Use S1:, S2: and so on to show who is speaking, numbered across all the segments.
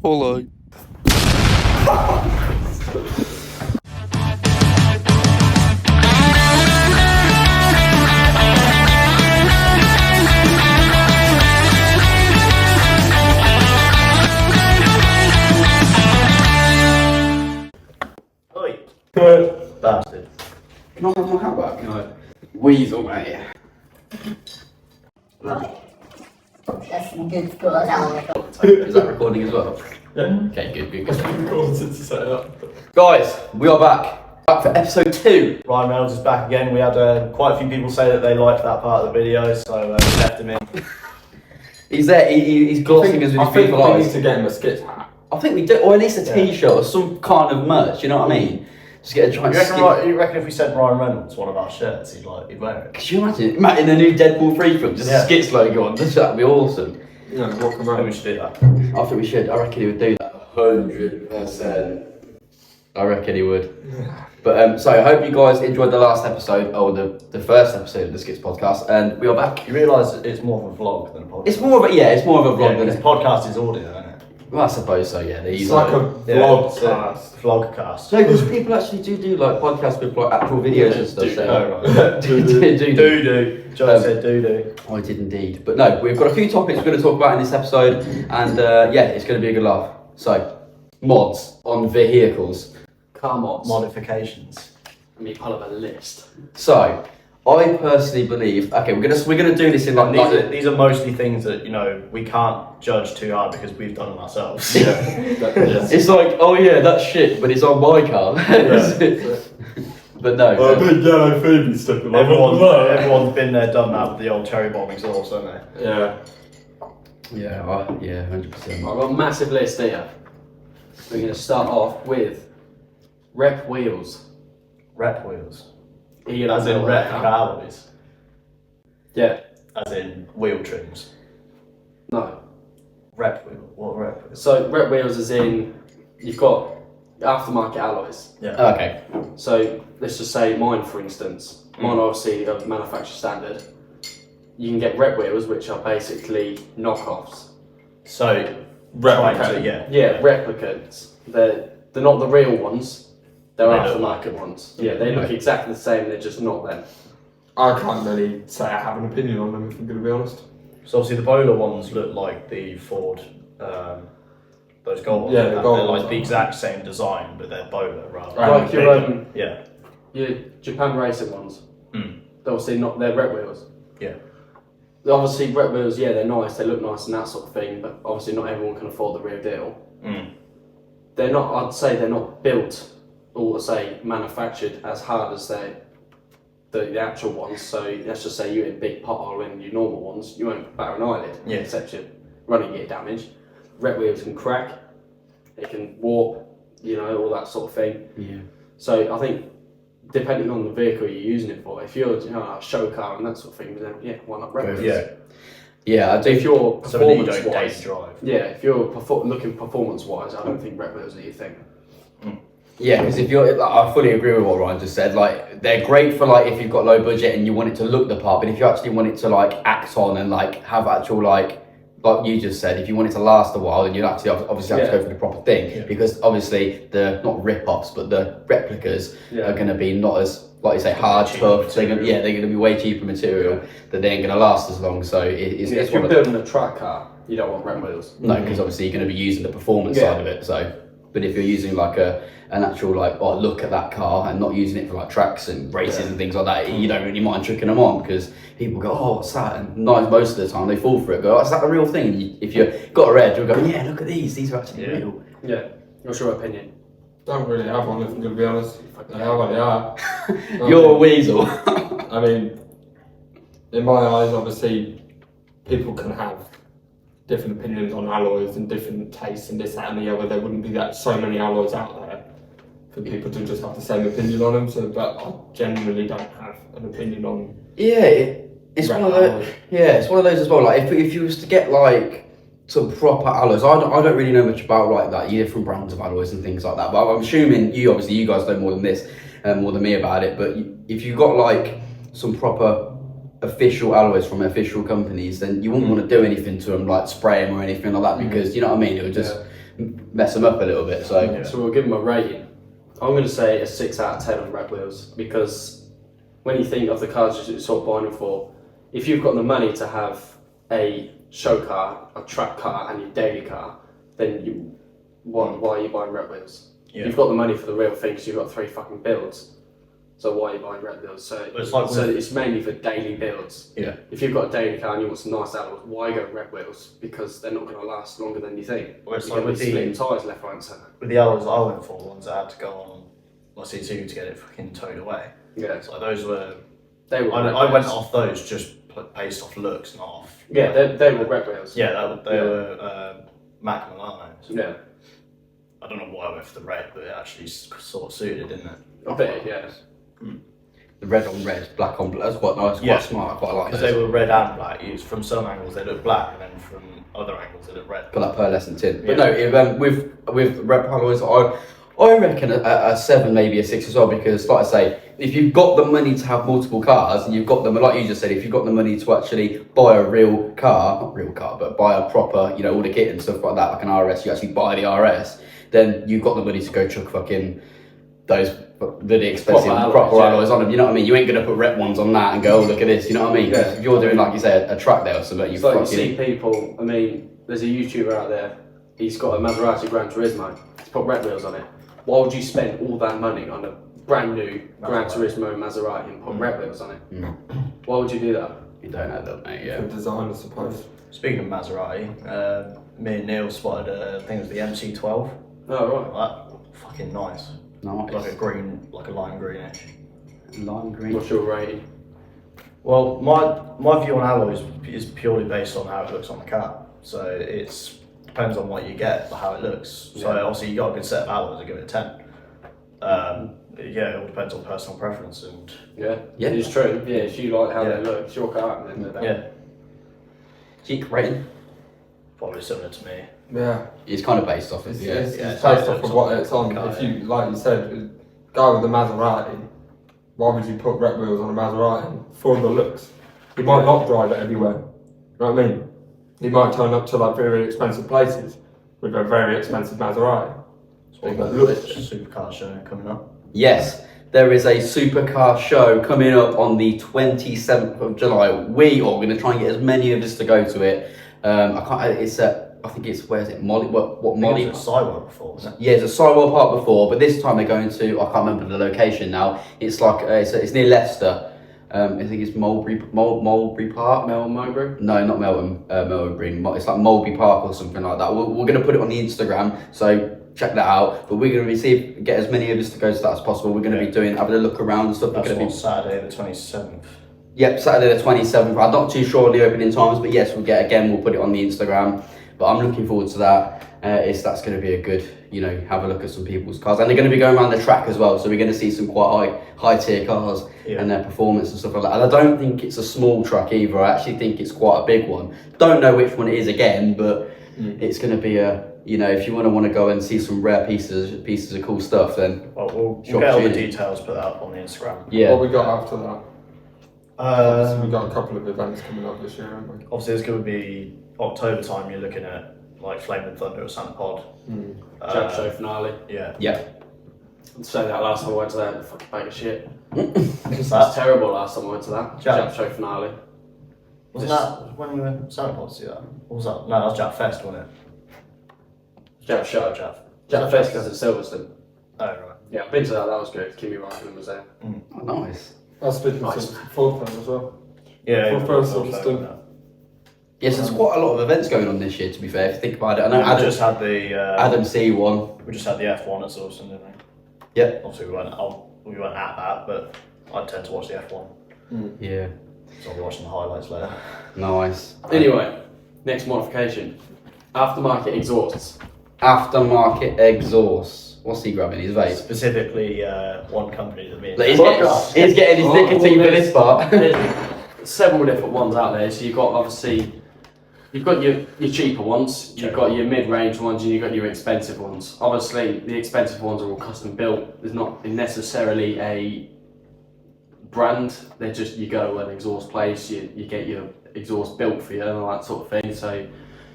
S1: Hello.
S2: Oi. Bastard.
S3: Can I have my hat back? No. Weasel, mate.
S4: Right. That's good for us.
S3: Is that recording as well?
S2: Yeah.
S3: Okay, good.
S2: To set it up.
S3: Guys, we are back. Back for episode 2.
S2: Ryan Reynolds is back again. We had quite a few people say that they liked that part of the video, so we left him in.
S3: He's there, he's glossing us with his beautiful
S5: I think we need
S3: eyes.
S5: to get him a skit hat.
S3: I think we do, or at least a t-shirt or some kind of merch, you know what I mean? Just get a giant
S2: You reckon if we sent Ryan Reynolds one of our shirts, he'd wear it?
S3: Could you imagine? Matt in the new Deadpool 3 film, just a Skits logo on, that'd be awesome.
S5: You know, walk
S2: Maybe
S5: around.
S2: we should do that.
S3: I think we should, I reckon he would do that. 100%. I reckon he would. But so I hope you guys enjoyed the last episode, or the first episode of the Skits podcast, and we are back.
S2: You realise it's more of a vlog than a podcast?
S3: It's more of a vlog than
S2: because
S3: a
S2: podcast is audio, isn't it?
S3: Well, I suppose so, yeah. They
S5: It's
S3: use
S5: like a
S2: Yeah,
S5: vlogcast.
S2: Vlogcast.
S3: no, because people actually do like podcasts with like actual videos and stuff. So.
S2: Oh, right.
S3: do.
S2: John said do.
S3: I did indeed. But no, we've got a few topics we're going to talk about in this episode, and yeah, it's going to be a good laugh. So, mods on vehicles.
S5: Car mods.
S2: Modifications.
S5: I mean, part of a list.
S3: So, I personally believe. Okay, we're gonna do this in like.
S2: These are mostly things that, you know, we can't judge too hard because we've done them ourselves.
S3: It's like, oh yeah, that's shit, but it's on my car. But no.
S5: big yellow Phoebe sticker.
S2: Everyone's been there, done that with the old cherry bomb exhaust, haven't they?
S5: Yeah.
S3: Yeah, 100%.
S6: I've got a massive list here. We're going to start off with rep wheels.
S2: Rep wheels.
S6: As
S2: As in rep alloys.
S6: Yeah.
S2: As in wheel trims.
S6: No.
S2: Rep wheel. What rep wheels?
S6: So rep wheels is in, you've got aftermarket alloys.
S2: Yeah.
S3: Okay.
S6: So let's just say mine, for instance. Mine obviously are manufacturer standard. You can get rep wheels, which are basically knockoffs.
S2: So
S5: Replicate.
S6: Yeah, replicants. They're not the real ones. They're
S2: They look
S6: aftermarket ones. Yeah, they look exactly the same. They're just not them.
S5: I can't really say I have an opinion on them, if I'm going to be honest.
S2: So obviously the Polar ones look like the Ford, those gold ones.
S5: Yeah, the gold
S2: They're
S5: ones.
S2: like the exact same design, but they're Polar rather
S6: Like
S2: than
S6: your
S2: bigger. Yeah.
S6: Your Japan racing ones.
S2: Mm.
S6: They're obviously not. They're rep wheels.
S2: Yeah.
S6: Obviously, rep wheels, yeah, they're nice, they look nice and that sort of thing, but obviously not everyone can afford the real deal.
S2: Mm.
S6: They're not, I'd say they're not built or say manufactured as hard as the actual ones. So let's just say you're in a big pothole in your normal ones, you won't batter an eyelid,
S2: Yeah.
S6: except your running gear damage. Rep wheels can crack, they can warp, you know, all that sort of thing.
S3: Yeah.
S6: So I think depending on the vehicle you're using it for, if you're a show car and that sort of thing, then yeah, why not rep wheels?
S2: Yeah.
S3: Yeah, I do.
S6: If you're
S2: Something that you
S6: performance
S2: don't
S6: wise,
S2: daily drive.
S6: yeah, if you're looking performance wise, I don't think rep wheels are your thing.
S3: Yeah, because if you're, like, I fully agree with what Ryan just said. Like, they're great for like if you've got low budget and you want it to look the part, but if you actually want it to like act on and like have actual like you just said, if you want it to last a while, then you obviously have to go for the proper thing.
S2: Yeah.
S3: Because obviously the not rip-offs, but the replicas are going to be not as, like you say, hard,
S2: Cheaper
S3: tough. They're going to be way cheaper material that they ain't going to last as long. So it's
S6: If
S3: one
S6: you're
S3: of the,
S6: building a track car, you don't want rep wheels.
S3: no, because obviously you're going to be using the performance
S6: Yeah.
S3: side of it. So, but if you're using like an actual like, oh, look at that car and not using it for like tracks and races and things like that, you don't really mind tricking them on because people go, oh, what's that? And most of the time they fall for it. Go, oh, is that the real thing? And if you've got a red, you'll go, yeah, look at these are actually real.
S6: Yeah. What's your opinion?
S5: Don't really have one, if I'm going to be honest. They are what they are.
S3: You're a weasel.
S5: I mean, in my eyes, obviously, people can have different opinions on alloys and different tastes and this, that, and the other. There wouldn't be so many alloys out there for people to just have the same opinion on them. So, but I genuinely don't have an opinion on.
S3: Yeah, it's one of those.
S5: alloys.
S3: Yeah, it's one of those as well. Like if you was to get like some proper alloys, I don't really know much about like that. You different brands of alloys and things like that. But I'm assuming you guys know more than this, more than me about it. But if you got like some proper official alloys from official companies, then you wouldn't want to do anything to them, like spray them or anything like that, because you know what I mean. It would just mess them up a little bit. So
S2: Yeah.
S6: So we'll give them a rating. I'm going to say a 6 out of 10 on Red Wheels, because when you think of the cars you're sort of buying them for, if you've got the money to have a show car, a track car, and your daily car, then why are you buying Red Wheels?
S2: Yeah.
S6: You've got the money for the real thing because you've got 3 fucking builds. So why are you buying Red Wheels? So it's mainly for daily builds.
S2: Yeah.
S6: If you've got a daily car and you want some nice alloys, why go Red Wheels? Because they're not going to last longer than you think.
S2: Well, it's
S6: You're
S2: like
S6: going to
S2: with
S6: be splitting
S2: the
S6: tyres left, right, and centre.
S2: with the alloys I went for, the ones that had to go on C2 to get it fucking towed away.
S6: Yeah.
S2: So those were.
S6: They were.
S2: I went off those just based off looks, not off.
S6: Yeah, they were Red Wheels.
S2: Yeah, they were Macmillan, aren't they? So
S6: Yeah.
S2: I don't know why I went for the red, but it actually sort of suited, didn't it?
S6: A bit, yeah.
S3: the red on red, black on black. That's quite nice, quite
S2: Yeah.
S3: smart. I quite like
S2: Because
S3: those.
S2: they were red and black. From some angles they look black, and then from other angles they look red.
S3: Got that pearlescent tint. But
S2: Yeah.
S3: no, with red alloys, I reckon a 7, maybe a 6 as well, because like I say, if you've got the money to have multiple cars, and you've got them, like you just said, if you've got the money to actually buy a real car, not real car, but buy a proper, you know, all the kit and stuff like that, like an RS, you actually buy the RS, then you've got the money to go chuck fucking those really expensive proper alloys on them, you know what I mean? You ain't gonna put red ones on that and go, oh, look at this, you know what I mean? 'Cause if you're doing, like you said, a track there or something,
S6: It's like you see people, I mean, there's a YouTuber out there, he's got a Maserati Gran Turismo, he's put red wheels on it. Why would you spend all that money on a brand new Gran Turismo Maserati and put red wheels on it? Why would you do that?
S3: You don't know that, mate, yeah.
S5: For design, I suppose.
S2: Speaking of Maserati, me and Neil spotted I think it was the MC12.
S6: Oh, right.
S2: That fucking nice.
S3: Nice.
S2: Like a green, like a lime greenish.
S3: Lime green.
S6: What's your rating?
S2: Well, my view on alloys is purely based on how it looks on the car. So it depends on what you get, how it looks. So obviously you got a good set of alloys, I give it a 10. Yeah, it all depends on personal preference and
S6: Yeah,
S3: Yeah.
S6: it's true. Yeah, if you like how
S2: Yeah.
S6: they look, it's your car. And then
S2: yeah,
S3: Cheek rating.
S2: probably similar to me.
S5: Yeah.
S3: It's kind of based off of
S5: It's,
S3: yeah.
S5: it's,
S2: yeah,
S5: it's
S2: it's
S5: based off of what it's on.
S2: car,
S5: If you, like you said, guy with the Maserati, why would you put red wheels on a Maserati for the looks? He might not drive it everywhere. You know what I mean? He might turn up to like very expensive places with a very expensive Maserati.
S2: Speaking of
S5: Look.
S2: supercar show coming up.
S3: Yes, there is a supercar show coming up on the 27th of July. We are going to try and get as many of us to go to it. I can't. It's I think it's where is it? Molly. What Molly?
S2: It was at Sidewalk before, wasn't it?
S3: Yeah, it's a Sidewell Park before, but this time they're going to. I can't remember the location now. It's like it's near Leicester. I think it's Mulberry Park.
S6: Melbourne Mowbray.
S3: No, not Melbourne. Melbourne. It's like Mulberry Park or something like that. We're going to put it on the Instagram, so check that out. But we're going to get as many of us to go to that as possible. We're going to be having a look around and stuff.
S2: That's
S3: We're going
S2: on
S3: to be.
S2: Saturday the 27th.
S3: Yep, Saturday the 27th. I'm not too sure on the opening times, but yes, we'll put it on the Instagram. But I'm looking forward to that. That's going to be a good, have a look at some people's cars. And they're going to be going around the track as well, so we're going to see some quite high tier cars and their performance and stuff like that. And I don't think it's a small truck either. I actually think it's quite a big one. Don't know which one it is again, but it's going to be if you want to go and see some rare pieces of cool stuff, then
S2: Well, we'll get all the details, put that up on the Instagram.
S3: yeah.
S5: What we got after that? Obviously, we
S2: Um,
S5: got a couple of events coming up this year, haven't we?
S2: obviously, it's going to be October time. You're looking at like Flame and Thunder at Santa Pod.
S6: Jab show finale.
S2: Yeah.
S6: I'd say that last time I went to that, fucking bag of shit.
S2: What's
S6: That's terrible last time I went to that.
S2: Jab.
S6: Jab show finale.
S2: Wasn't that when we went to Santa Pod to see that? What was that? No, that was Jab Fest, wasn't it?
S6: Jab show.
S2: Jab.
S6: Jab Fest because it's Silverstone.
S2: Oh, right.
S6: Yeah, I've been to that, that was good. Kimmy Ryan was there.
S3: Oh, nice.
S5: That's been
S6: Nice.
S5: fourth one as well.
S2: Yeah.
S5: For first Silverstone.
S3: Yes, there's quite a lot of events going on this year, to be fair, if you think about it. I know
S2: We just had the
S3: Adam C one.
S2: we just had the F1 at Silverstone, didn't we?
S3: Yep.
S2: Obviously, we weren't at that, but I tend to watch the F1,
S3: Yeah.
S2: so I'll be watching the highlights later.
S3: Nice.
S6: Anyway, next modification. Aftermarket exhausts.
S3: Aftermarket exhaust. What's he grabbing? His vape.
S2: Specifically, one company that me.
S3: Like, he's getting his nicotine for this part.
S6: There's several different ones out there. So you've got your cheaper ones, you've got your mid-range ones, and you've got your expensive ones. Obviously, the expensive ones are all custom built. There's not necessarily a brand. They're just, you go to an exhaust place, you get your exhaust built for you and all that sort of thing. So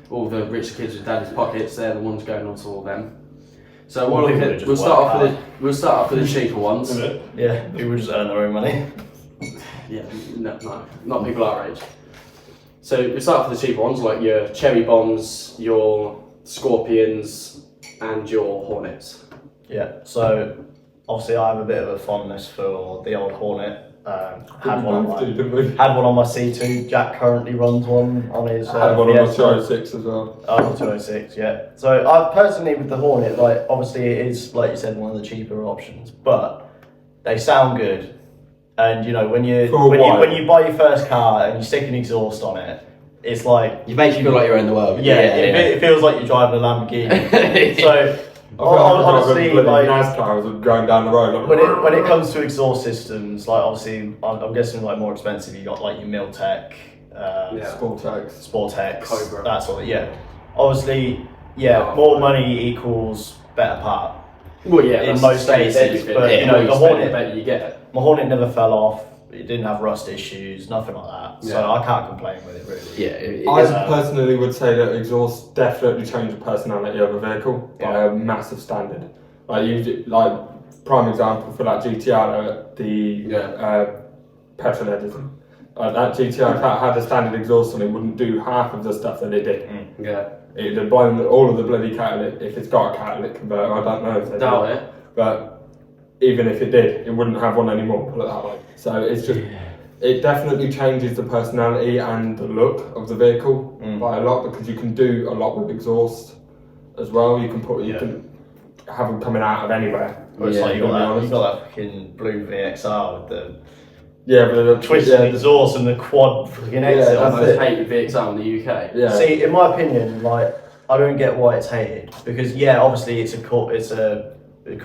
S6: all the rich kids with daddy's pockets, they're the ones going on to all them. So
S2: Well, people who just
S6: we'll start
S2: work
S6: off with the cheaper ones.
S2: Yeah, people just earn their own money.
S6: Yeah, no, not people our age. So we start off with the cheaper ones, like your cherry bombs, your scorpions, and your hornets.
S2: Yeah, so obviously I have a bit of a fondness for the old Hornet. Had one on my C2. Jack currently runs one on his.
S5: Had one on my
S2: Fiesta.
S5: 206 as well.
S2: Oh, 206, yeah. So I personally with the Hornet, like obviously it is, like you said, one of the cheaper options, but they sound good. And you know when you buy your first car and you stick an exhaust on it, it's like
S3: You make you feel like you're in the world.
S2: it feels like you're driving a Lamborghini. So
S5: Honestly,
S2: honestly, like
S5: NASCAR was going down the road. Like,
S2: when it comes to exhaust systems, like obviously I'm guessing like more expensive. You got like your Miltech, Sportex,
S6: Cobra.
S2: that sort of Obviously, more money equals better part.
S6: Well, yeah,
S2: in most cases, but you know the Hornet,
S6: the better you get.
S2: my Hornet never fell off. It didn't have rust issues, nothing like that. So I can't complain with it really.
S3: Yeah,
S5: I personally would say that exhaust definitely changed the personality of a vehicle by a massive standard. Prime example for that GTR, the petrol edition. That GTR had a standard exhaust on it, wouldn't do half of the stuff that it did.
S6: Yeah.
S5: It'd have blown all of the bloody catalytic, if it's got a catalytic converter, I don't know if they
S6: Doubt
S5: do.
S6: it.
S5: But even if it did, it wouldn't have one anymore, put it that way. So it's just, it definitely changes the personality and the look of the vehicle by a lot, because you can do a lot with exhaust as well. You can can have them coming out of anywhere.
S2: But it's like you got that fucking blue VXR with the
S5: the
S2: twisted exhaust and the quad fucking exit.
S6: I most hated VXR in the UK.
S5: Yeah.
S2: See, in my opinion, like I don't get why it's hated, because obviously it's what is it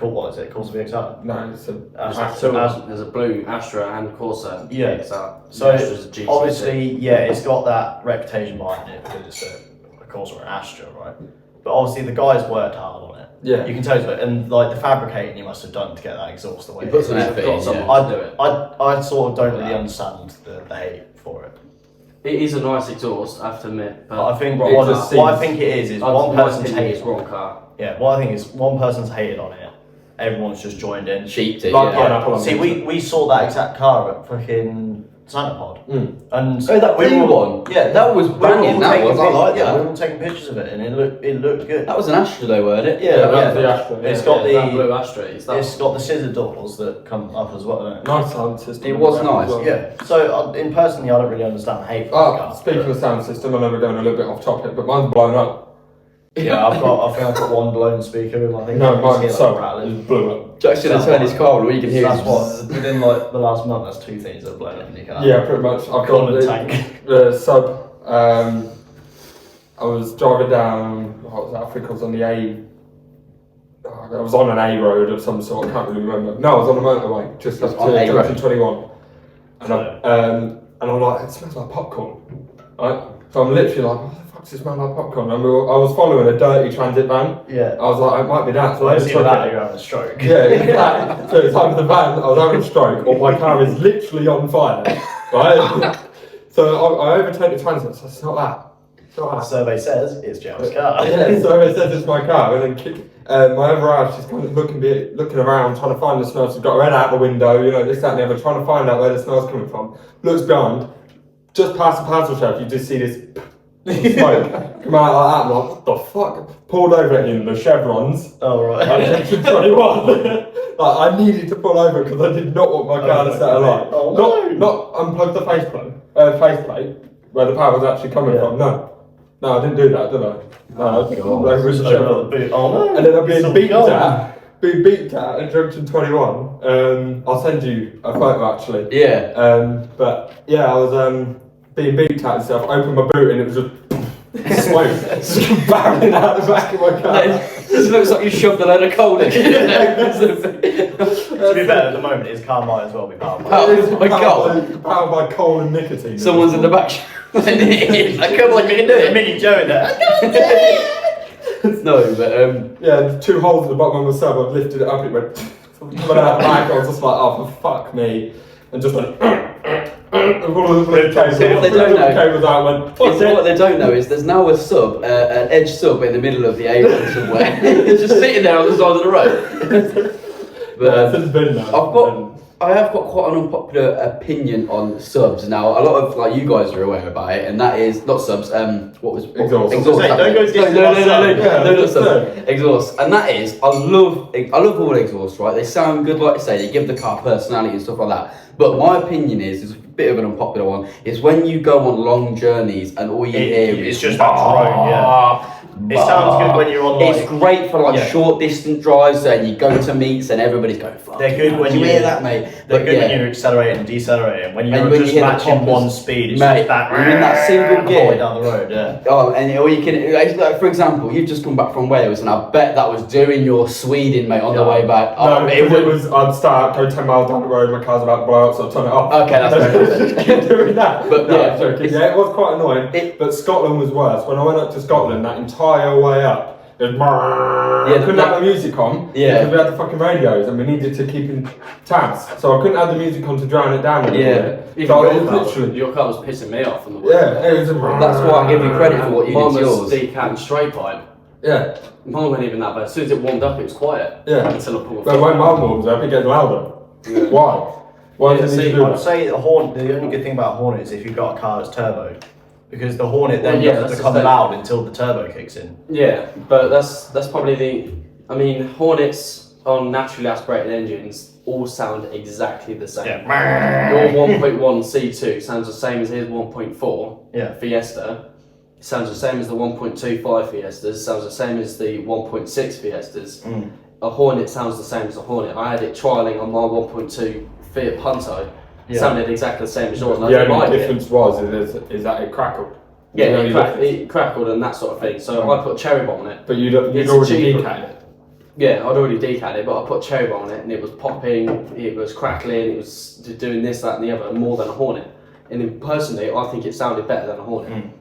S2: called VXR?
S5: No, it's
S6: There's a blue Astra and Corsa VXR.
S2: So
S6: Astra's a GTC.
S2: obviously, it's got that reputation behind it because it's a Corsa or an Astra, right? But obviously the guys worked hard on it.
S5: Yeah.
S2: You can tell it, and like the fabricating you must have done to get that exhaust the way
S3: You put some effort in,
S2: I sort of don't really understand the hate for it.
S6: It is a nice exhaust, I have to admit. But
S2: I think
S5: what
S2: I think it is one person's hated.
S6: It's wrong car.
S2: Yeah, what I think is one person's hated on it. Everyone's just joined in.
S3: Sheeped it.
S2: See, we saw that exact car at fucking Santa Pod. And
S3: that blue one.
S2: Yeah,
S3: that was brilliant. That was. I like that.
S2: We were all taking pictures of it, and it looked good.
S3: That was an Astra though, weren't it?
S2: Yeah,
S5: that was the Astra.
S2: It's got
S6: that blue Astra.
S2: It's got the scissor doors that come up as well, don't it?
S5: nice sound system.
S3: It was nice.
S5: Well.
S2: Yeah. So, personally, I don't really understand the hate for the car.
S5: Speaking of sound system, I know we're going a little bit off topic, but mine's blown up.
S2: Yeah, I think I've got one blown speaker in my thing.
S5: No, mine's so
S2: rattling.
S5: it blew up.
S3: Jack's gonna turn his car on, all you can hear
S2: That's
S3: is
S2: what within like the last month. That's two things that have blown up in your car.
S5: Yeah, pretty much. I've got
S2: the tank.
S5: The sub. I was driving down. What was that? I think I was on the I was on an A road of some sort. I can't really remember. No, I was on the motorway, just up to junction 21. And I'm like, it smells like popcorn. Right? So I'm literally like, what the fuck does it smell like popcorn? And I was following a dirty transit van.
S2: Yeah.
S5: I was like, it might be that. So
S2: Well,
S5: I
S2: it's
S5: just
S2: either
S5: took
S2: that
S5: it.
S2: or you're having a stroke.
S5: Yeah, exactly. So it's either the van, I was having a stroke, or my car is literally on fire. Right? So I overtake the transit, so it's not that. It's not
S2: The
S5: that.
S2: survey says it's Joe's car.
S5: Yeah, so it says it's my car, and then my other half, she's kind of looking around, trying to find the smell. She's got her head out the window, this, that, and the other, trying to find out where the smell's coming from. Looks behind, just past the parcel shelf, you just see this smoke come out like that. I'm like, what the fuck? Pulled over in the chevrons.
S2: Oh right.
S5: At junction 21. I needed to pull over because I did not want my car to set alight.
S2: Oh, no.
S5: Not unplug the faceplate where the power was actually coming from. No, I didn't do that, did I? No, over in the chevron.
S2: Oh no.
S5: And then I'm being beeped at junction 21. I'll send you a photo actually.
S3: Yeah.
S5: But yeah, I was being beeped at and stuff. I opened my boot and it was just smoke just barreling out the back of my car.
S3: This looks like you shoved a load of coal in.
S2: To be fair, at the moment his car might as well be powered by.
S3: Oh my god.
S5: Powered by coal and nicotine.
S3: Someone's in the back. Like, come on, you can do it.
S2: Mini Joe in there.
S3: No, but
S5: yeah, 2 holes at the bottom of my sub. I lifted it up, it went coming out the back. I was just like, oh, for fuck me, and just went. What
S3: they don't know
S5: What
S3: they don't know is there's now a sub, an edge sub in the middle of the A1 somewhere. It's just sitting there on the side of the road. But I have got quite an unpopular opinion on subs now. A lot of you guys are aware about it, and that is not subs. What was
S5: exhaust?
S3: Exhaust.
S2: Don't go
S3: No, not subs. Exhaust, and that is I love all exhausts. Right, they sound good, like I say. They give the car personality and stuff like that. But my opinion is a bit of an unpopular one. Is when you go on long journeys and all you hear is
S2: it's just that drone. Yeah. It sounds good when you're on.
S3: It's great for short distance drives and you go to meets and everybody's going. Fuck.
S2: They're good when
S3: you hear that, mate.
S2: They're good when you're accelerating and decelerating. When you're just
S3: you
S2: matching one speed, it's
S3: mate,
S2: just that.
S3: You're in that single gear
S2: all the way down the road. Yeah.
S3: Oh, and or you can, like, for example, you've just come back from Wales, and I bet that was doing your Sweden, mate, on the way back.
S5: No, it was. I'd start, go 10 miles down the road, my car's about to blow up, so I'd turn it off.
S3: Okay, that's
S5: keep doing that.
S3: But
S5: it was quite annoying. But Scotland was worse. When I went up to Scotland, that entire way up. I couldn't have the music on because we had the fucking radios and we needed to keep in tabs. So I couldn't have the music on to drown it down.
S6: Your car was pissing me off on the way.
S5: Yeah, it was.
S3: That's why I give you credit for what you did to yours.
S6: Decan straight pipe.
S5: Yeah.
S6: Mine wasn't even that bad. As soon as it warmed up, it was quiet.
S5: Yeah.
S6: Until I pulled.
S5: But when mine warms up, it gets louder. Yeah. Why? Why does it need to do that?
S2: I'd say the only good thing about a Hornet is if you've got a car that's turbo. Because the Hornet then doesn't become loud until the turbo kicks in.
S6: Yeah, but that's probably the. I mean, Hornets on naturally aspirated engines all sound exactly the same.
S2: Yeah.
S6: Your 1.1 C2 sounds the same as his 1.4 Fiesta. It sounds the same as the 1.25 Fiestas. Sounds the same as the 1.6 Fiestas. A Hornet sounds the same as a Hornet. I had it trialing on my 1.2 Fiat Punto. Sounded exactly the same as yours.
S5: The only difference is that it crackled.
S6: Yeah, it crackled and that sort of thing. So I put cherry bomb on it.
S5: But you'd already decatted it.
S6: Yeah, I'd already decatted it, but I put cherry bomb on it and it was popping, it was crackling, it was doing this, that, and the other more than a Hornet. And then personally, I think it sounded better than a Hornet.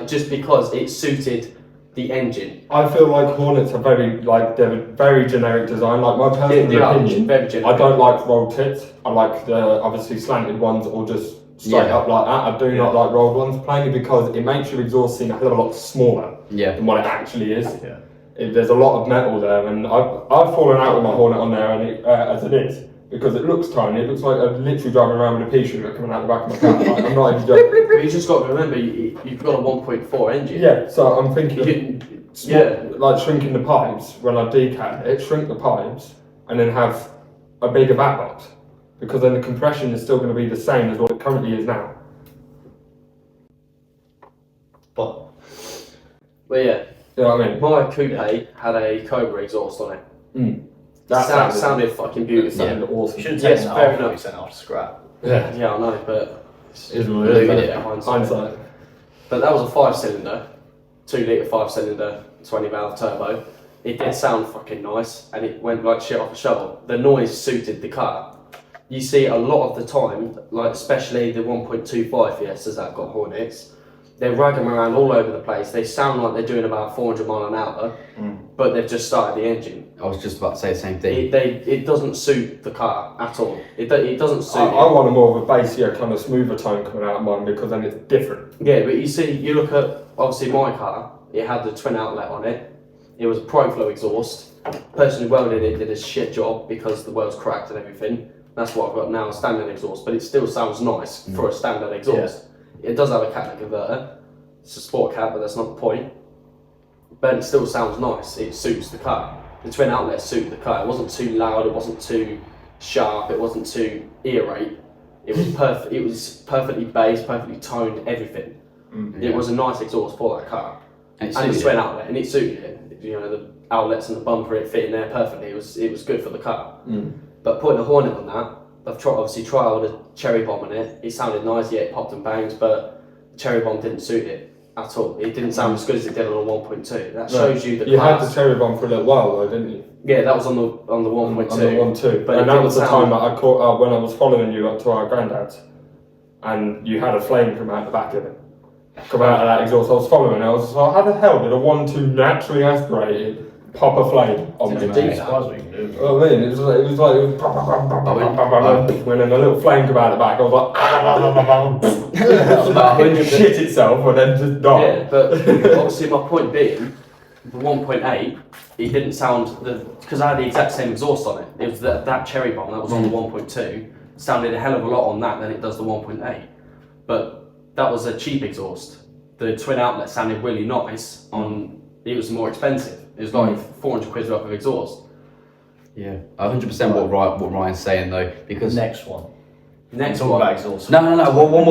S6: Just because it suited the engine.
S5: I feel like Hornets are they're very generic design. Like my personal opinion,
S6: very generic.
S5: I don't like rolled tits. I like the obviously slanted ones or just straight up like that. I do not like rolled ones, plainly because it makes your exhaust seem a hell of a lot smaller than what it actually is.
S2: Yeah.
S5: There's a lot of metal there, and I've fallen out with my Hornet on there, and as it is. Because it looks tiny, it looks like I'm literally driving around with a pea shooter coming out the back of my car. I'm not even joking.
S6: But you just got to remember, you've got a 1.4 engine.
S5: Yeah, so I'm thinking, like shrinking the pipes when I decat it, shrink the pipes, and then have a bigger back box. Because then the compression is still going to be the same as what it currently is now.
S6: Well, yeah.
S5: You know what I mean?
S6: My coupe had a Cobra exhaust on it.
S5: That
S6: sounded fucking beautiful.
S5: Sounded awesome.
S2: You should have taken that off, sent off to scrap.
S5: Yeah,
S6: I know, but
S5: it's what it is.
S6: Hindsight. But that was a 5-cylinder, 2 litre 5-cylinder, 20 valve turbo. It did sound fucking nice, and it went like shit off a shovel. The noise suited the car. You see a lot of the time, like especially the 1.25 Fiestas that have got Hornets, they're ragging around all over the place. They sound like they're doing about 400 mile an hour, but they've just started the engine.
S3: I was just about to say the same thing.
S6: It doesn't suit the car at all. It doesn't suit
S5: I want a more of a bassier, kind of smoother tone coming out of mine because then it's different.
S6: Yeah, but you look at, obviously my car, it had the twin outlet on it. It was a Proflow exhaust. Person who welded it did a shit job because the weld's cracked and everything. That's what I've got now, a standard exhaust, but it still sounds nice for a standard exhaust. It does have a catalytic converter. It's a sport cat, but that's not the point. But it still sounds nice. It suits the car. The twin outlet suited the car. It wasn't too loud. It wasn't too sharp. It wasn't too ear rape. It was perfect. It was perfectly bass, perfectly toned. Everything. It was a nice exhaust for that car. And it's twin outlet, and it suited it. You know, the outlets and the bumper, it fit in there perfectly. It was good for the car. But putting a Hornet on that, I've obviously trialled a cherry bomb on it. It sounded nice, it popped and bangs, but the cherry bomb didn't suit it at all. It didn't sound as good as it did on a 1.2. That shows you the
S5: had the cherry bomb for a little while though, didn't you?
S6: Yeah, that was on the 1.2.
S5: On the 1.2. But that was the time that I caught when I was following you up to our granddad's, and you had a flame come out the back of it. Come out of that exhaust. I was following it. I was like, how the hell did a 1.2 naturally aspirated proper flame on me,
S2: It's a deep
S5: mate.
S2: surprise what you can do.
S5: You know what I mean? It was like when a little flame came out the back, I was like, shit itself, and then just died.
S6: Yeah, but obviously my point being, the 1.8, it didn't sound, because I had the exact same exhaust on it. It was that cherry bomb that was on the 1.2 sounded a hell of a lot on that than it does the 1.8. But that was a cheap exhaust. The twin outlet sounded really nice on. It was more expensive. It was like 400 quid worth of exhaust.
S3: Yeah, 100% what Ryan's saying though, because
S2: Next one.
S6: Next
S2: Talk
S6: one.
S2: about exhaust.
S3: no, one more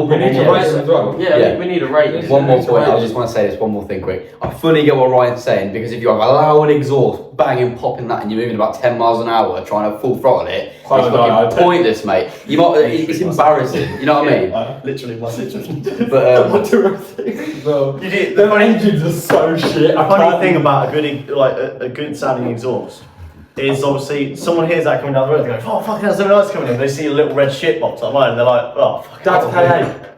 S3: point.
S5: We need to rate it as well.
S6: Yeah,
S3: Yeah.
S6: we need a rating.
S3: One more
S5: It's
S3: point. I
S5: rated.
S3: just want to say this one more thing quick. I fully get what Ryan's saying, because if you have a loud exhaust, banging, popping that, and you're moving about 10 miles an hour trying to full throttle it, it's fucking pointless, mate. You might, it's embarrassing. You know what I mean?
S2: Literally.
S3: But
S5: What do I think? Well,
S2: You did-
S5: the engines are so shit.
S2: The funny thing about a good sounding exhaust is obviously someone hears that coming down the road, they go, oh fucking hell, something else coming in. They see a little red shit box like mine and they're like, oh fuck.
S5: That's KA.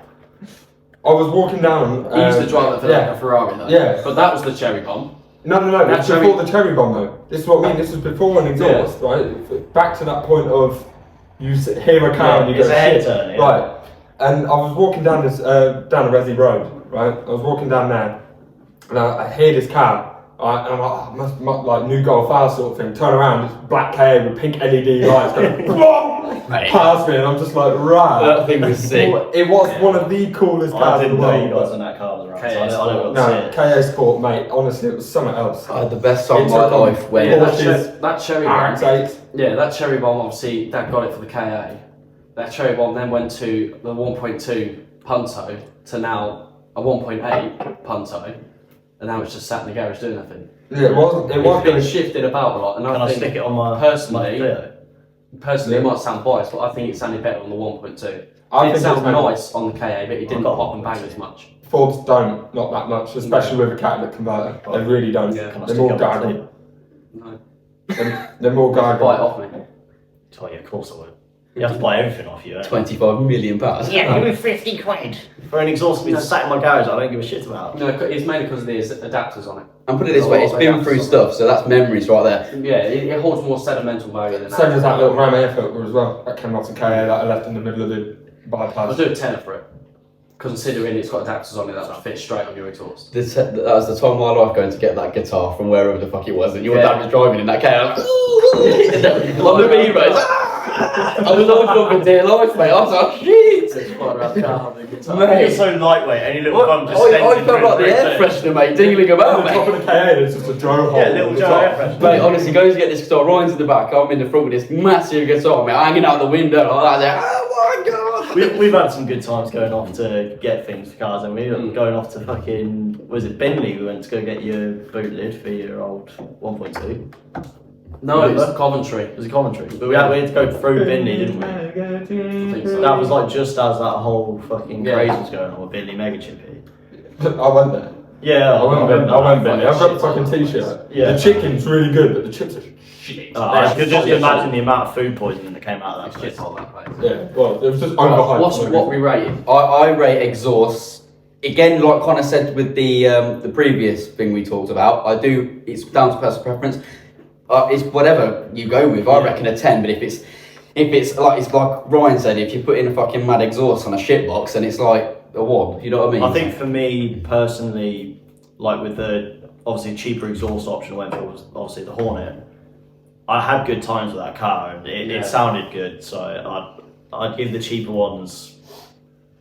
S5: I was walking down.
S6: He used to drive it for like
S5: yeah.
S6: a Ferrari though.
S5: Yeah.
S6: But that was the cherry bomb.
S5: No,
S6: That
S5: it's
S6: cherry-
S5: before the cherry bomb though. This is what I mean. This was before an exhaust, right? Back to that point of you hear a car and you
S2: it's
S5: go
S2: a head
S5: shit.
S2: turn, yeah.
S5: Right. And I was walking down this down a Resi road, right? I was walking down there, and I hear this car. And I'm like, oh, must like new Golf R sort of thing. Turn around, it's black KA with pink LED lights going
S3: Mate.
S5: past me, and I'm just like, right.
S3: that thing was sick.
S5: It was one of the coolest
S2: I
S5: cars in
S2: didn't
S5: the
S2: know
S5: world.
S2: you guys in that car was around, so I
S6: KA
S2: don't know what to
S5: No,
S2: say.
S5: KA Sport, mate. Honestly, it was something else.
S3: I had the best time of my
S5: It's a-
S3: life when.
S6: Yeah,
S5: Porsches,
S6: that cherry bomb.
S5: RX-8s.
S6: Yeah, that cherry bomb obviously that got it for the KA. That cherry bomb then went to the 1.2 Punto to now a 1.8 Punto, and now it's just sat in the garage doing nothing.
S5: Yeah, it wasn't. It
S6: It's
S5: wasn't.
S6: been shifted about a lot, and
S2: Can I
S6: I think
S2: stick it on my
S6: personally,
S2: Clio?
S6: it might sound biased, but I think it sounded better on the 1.2.
S5: I
S6: It
S5: think
S6: sounded
S5: it's better.
S6: nice on the KA, but it didn't
S2: got
S6: pop and bang as much.
S5: Fords don't, not that much, especially with a catalytic converter. They really don't.
S6: Yeah.
S2: Can I
S5: They're
S2: stick
S5: more
S2: it on my
S5: gargle.
S6: No,
S5: They're more
S6: buy it
S5: gargle.
S6: off me.
S2: Oh yeah, of course I would. You have to buy everything off you, eh?
S3: 25 million pounds.
S4: Yeah, give me 50 quid.
S2: For an exhaust to be sat in my garage, I don't give a shit about.
S6: No, it's mainly because there's adapters on it.
S3: And put it this way, it's been through stuff, so that's memories right there.
S6: Yeah, it holds more sentimental value than
S5: Same as that little Ram air filter as well. That came off the KA that I left in the middle of the
S6: I'll
S5: bypass.
S6: do a tenner for it, considering it's got adapters on it that fit straight on your exhaust.
S3: That was the time of my life going to get that guitar from wherever the fuck it was, and your
S6: Yeah.
S3: dad was driving in that car. On the B-roads. I was over for dear life, mate. I was like, shit.
S6: So it's quite around the car having a guitar.
S3: Mate.
S2: You're so lightweight, any little bump just
S3: I
S2: sends
S3: felt like the air freshener, mate, dingling about,
S5: On the top
S3: mate.
S5: of the KA, there's just a Joe hole.
S2: Yeah, little
S5: on the
S2: Joe
S5: top.
S2: air freshener.
S3: Mate, honestly, goes to get this guitar, Ryan's in the back, I'm in the front with this massive guitar, mate, hanging out the window, and I was like, oh my god.
S2: We've had some good times going off to get things for cars, and we were going off to fucking, was it Bentley? We went to go get your boot lid for your old 1.2.
S6: No, it was Coventry.
S2: It was a commentary, but we had to go through Bentley, didn't we?
S6: I think so.
S2: That was like just as that whole fucking
S6: Yeah.
S2: craze was going on with Bentley Mega Chippy.
S5: I went there.
S2: Yeah,
S5: I went there. I've got the
S2: fucking
S5: fucking t-shirt.
S2: Yeah.
S5: The chicken's really good, but the chips are shit.
S2: I could just imagine the amount of food poisoning that came out of that place.
S6: Shit on that place.
S5: Yeah, well, it was just overhyped.
S6: What we rated?
S3: I rate exhausts, again, like Connor said with the previous thing we talked about, it's down to personal preference. It's whatever you go with. I reckon a 10. But if it's like Ryan said, if you put in a fucking mad exhaust on a shit box, then it's like a 1. You know what I mean?
S2: I think for me personally, like with the obviously cheaper exhaust option I went for was obviously the Hornet. I had good times with that car and it sounded good, so I'd give the cheaper ones,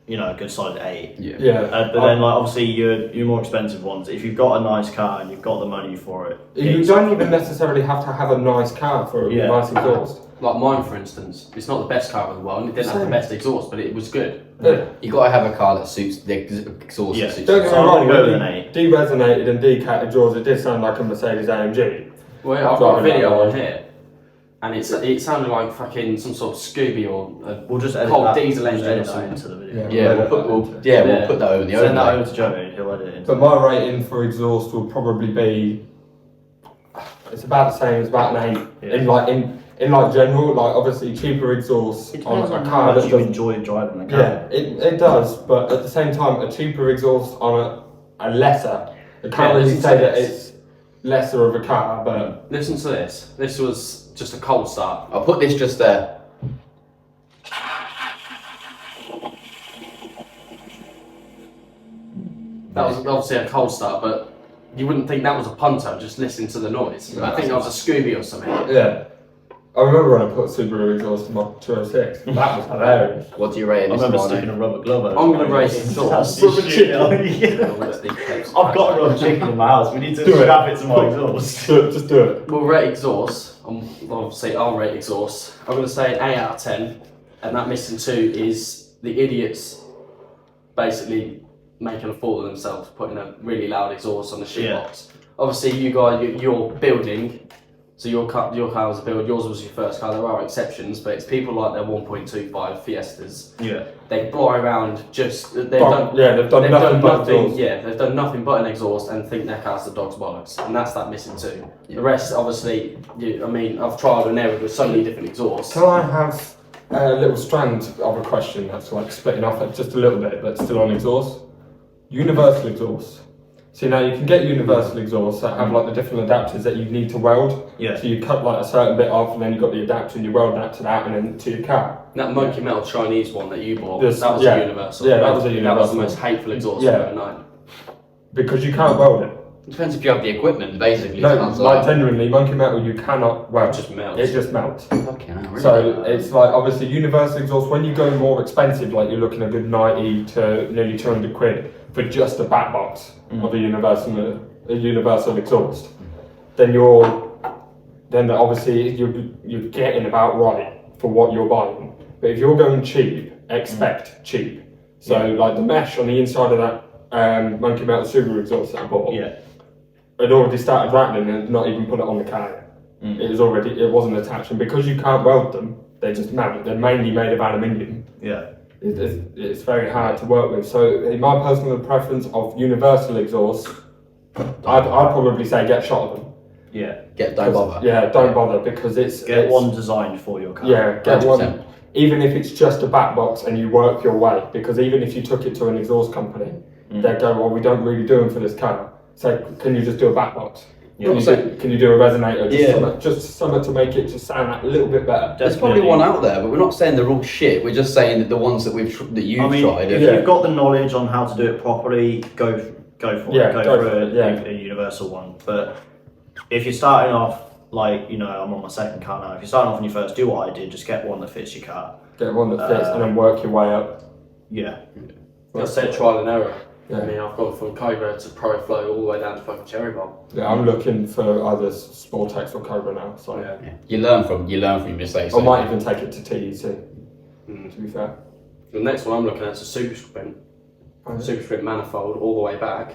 S2: you know, a good solid 8.
S5: Yeah.
S2: But then like obviously your more expensive ones, if you've got a nice car and you've got the money for it,
S5: You don't even necessarily have to have a nice car for a
S2: Yeah.
S5: nice exhaust.
S6: Like mine, for instance. It's not the best car in the world, and it didn't have the best exhaust, but it was good.
S5: Yeah.
S3: you got to have a car that suits the exhaust.
S2: Yeah.
S3: That suits
S5: Don't
S3: you.
S5: get
S2: So
S5: me
S2: I'm
S5: wrong,
S2: gonna go with
S5: when
S2: an
S5: you
S2: 8.
S5: de-resonated and de-catted jaws, it did sound like a Mercedes AMG.
S6: Well, yeah, I've got a
S5: Driving
S6: video
S5: that
S6: on
S5: way.
S6: here, and it sounded like fucking some sort of Scooby or a
S2: We'll just edit
S6: cold
S2: that,
S6: diesel
S2: just
S6: engine
S2: edit
S6: or
S2: that
S6: something.
S2: into the video.
S5: Yeah.
S3: Yeah, we'll put that over the
S2: Send that
S3: overlay.
S2: over to Joe and he'll edit it into
S5: But my rating for exhaust will probably be, it's about the same, it's about an 8.
S2: Yeah.
S5: In like general, like obviously cheaper exhaust
S2: It
S5: on
S2: depends
S5: a
S2: on
S5: car
S2: how
S5: that
S2: much you
S5: doesn't.
S2: enjoy driving the car.
S5: Yeah, it does, but at the same time, a cheaper exhaust on a lesser. I can't
S6: Yeah,
S5: really
S6: it's
S5: say that
S6: intense.
S5: it's lesser of a car, but
S6: Listen to this. This was just a cold start.
S3: I'll put this just there.
S6: That was obviously a cold start, but you wouldn't think that was a punter just listening to the noise. I think that was a Scooby or something.
S5: yeah. I remember when I put Subaru exhaust in my 206. That was hilarious.
S3: What do you rate
S2: I
S3: it?
S2: remember sticking a rubber glove over.
S6: I'm gonna
S2: it.
S6: rate it exhaust.
S2: Rubber chicken. I've got a rubber chicken in my house. We need to
S5: Do it.
S2: strap it to my exhaust.
S5: Just do it.
S6: We'll rate exhaust. Obviously, I'll rate exhaust. I'm going to say an 8 out of 10, and that missing 2 is the idiots basically making a fool of themselves, putting a really loud exhaust on the shitbox. Obviously, you guys, you're building, so your car was a build, yours was your first car. There are exceptions, but it's people like their 1.25 Fiestas.
S2: Yeah.
S6: They fly around they've
S5: They've done nothing but exhaust.
S6: Yeah, they've done nothing but an exhaust and think their car's the dog's bollocks, and that's that missing 2. The rest, obviously, I've tried and errored with so many different exhausts.
S5: Can I have a little strand of a question that's like splitting off just a little bit, but still on exhaust? Universal exhaust. So now you can get universal exhausts that have like the different adapters that you need to weld.
S2: Yeah.
S5: So you cut like a certain bit off, and then you've got the adapter, and you weld that to that, and then to your car.
S6: That Monkey Metal Chinese one that you bought,
S5: This-
S6: that was
S5: yeah.
S6: a universal.
S5: Yeah, that was a
S6: That was
S5: universal.
S6: the most hateful exhaust
S5: Yeah.
S6: I've ever known.
S5: Because you can't weld it.
S3: Depends if you have the equipment, basically.
S5: No,
S3: sounds
S5: like genuinely, Monkey Metal you cannot weld.
S6: It just melts.
S5: It just melts.
S3: Fucking hell, really?
S5: So it's like obviously universal exhaust. When you go more expensive, like you're looking a good 90 to nearly 200 quid for just a back box of a universal exhaust, then obviously you're getting about right for what you're buying. But if you're going cheap, expect cheap. So like the mesh on the inside of that Monkey Metal Subaru exhaust that I bought,
S2: Yeah.
S5: it already started rattling and not even put it on the car. It wasn't attached, and because you can't weld them, they just melt. They're mainly made of aluminium.
S2: Yeah.
S5: It's very hard to work with. So in my personal preference of universal exhaust, I'd probably say get shot of them.
S2: Yeah.
S3: Don't bother.
S5: Yeah, don't bother, because it's
S2: One designed for your car.
S5: Yeah, get
S3: 100%.
S5: one. Even if it's just a back box and you work your way, because even if you took it to an exhaust company, they'd go, well, we don't really do them for this car. So can you just do a back box?
S2: Yeah.
S5: Can you do a resonator?
S3: Yeah.
S5: Just something to make it just sound a little bit better.
S3: There's probably one out there, but we're not saying they're all shit. We're just saying that the ones that you've tried.
S2: If you've got the knowledge on how to do it properly, go for it.
S5: Yeah,
S2: Go
S5: go
S2: for
S5: for it,
S2: a universal one. But if you're starting off, like, I'm on my second car now. If you're starting off and you first do what I did, just get one that fits your car.
S5: Get one that fits and then work your way up.
S2: Yeah.
S6: I said trial and error.
S5: Yeah.
S6: I mean, I've gone from Cobra to Pro Flow all the way down to fucking Cherry Bomb.
S5: Yeah, I'm looking for either Sportex or Cobra now. So
S6: Yeah.
S3: Yeah. You learn from your mistakes.
S5: I might even take it to TEC. To be fair.
S6: The next one I'm looking at is a Super Sprint. Super Sprint manifold all the way back.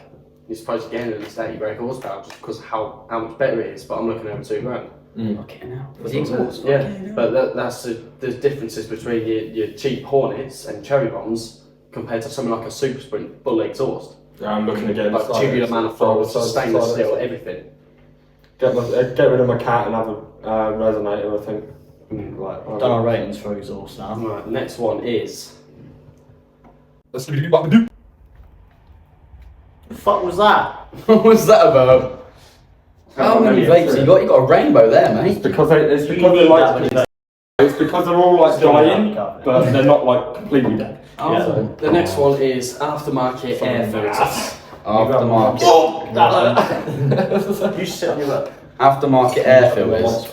S6: You're supposed to get in at 80 brake horsepower just because how much better it is, but I'm looking over £2,000.
S3: Fucking hell. For the exhaust.
S6: Yeah, but that's the differences between your cheap Hornets and Cherry Bombs compared to something like a Super Sprint full exhaust.
S5: Yeah, I'm looking again.
S6: Like tubular manifold, stainless steel, everything.
S5: Get rid of my cat and have a resonator, I think.
S6: Right.
S2: Done our ratings for exhaust now.
S6: Right, the next one is
S5: Let's do what we do.
S2: The fuck was that?
S3: What was that about? How many vapes you got? You got a rainbow there, mate.
S5: Because they're all like
S2: Still
S5: dying,
S2: not
S5: but they're not like completely dead.
S2: Yeah.
S6: the next one is aftermarket air filters.
S3: Aftermarket.
S2: You sit on your butt.
S3: Aftermarket air filters.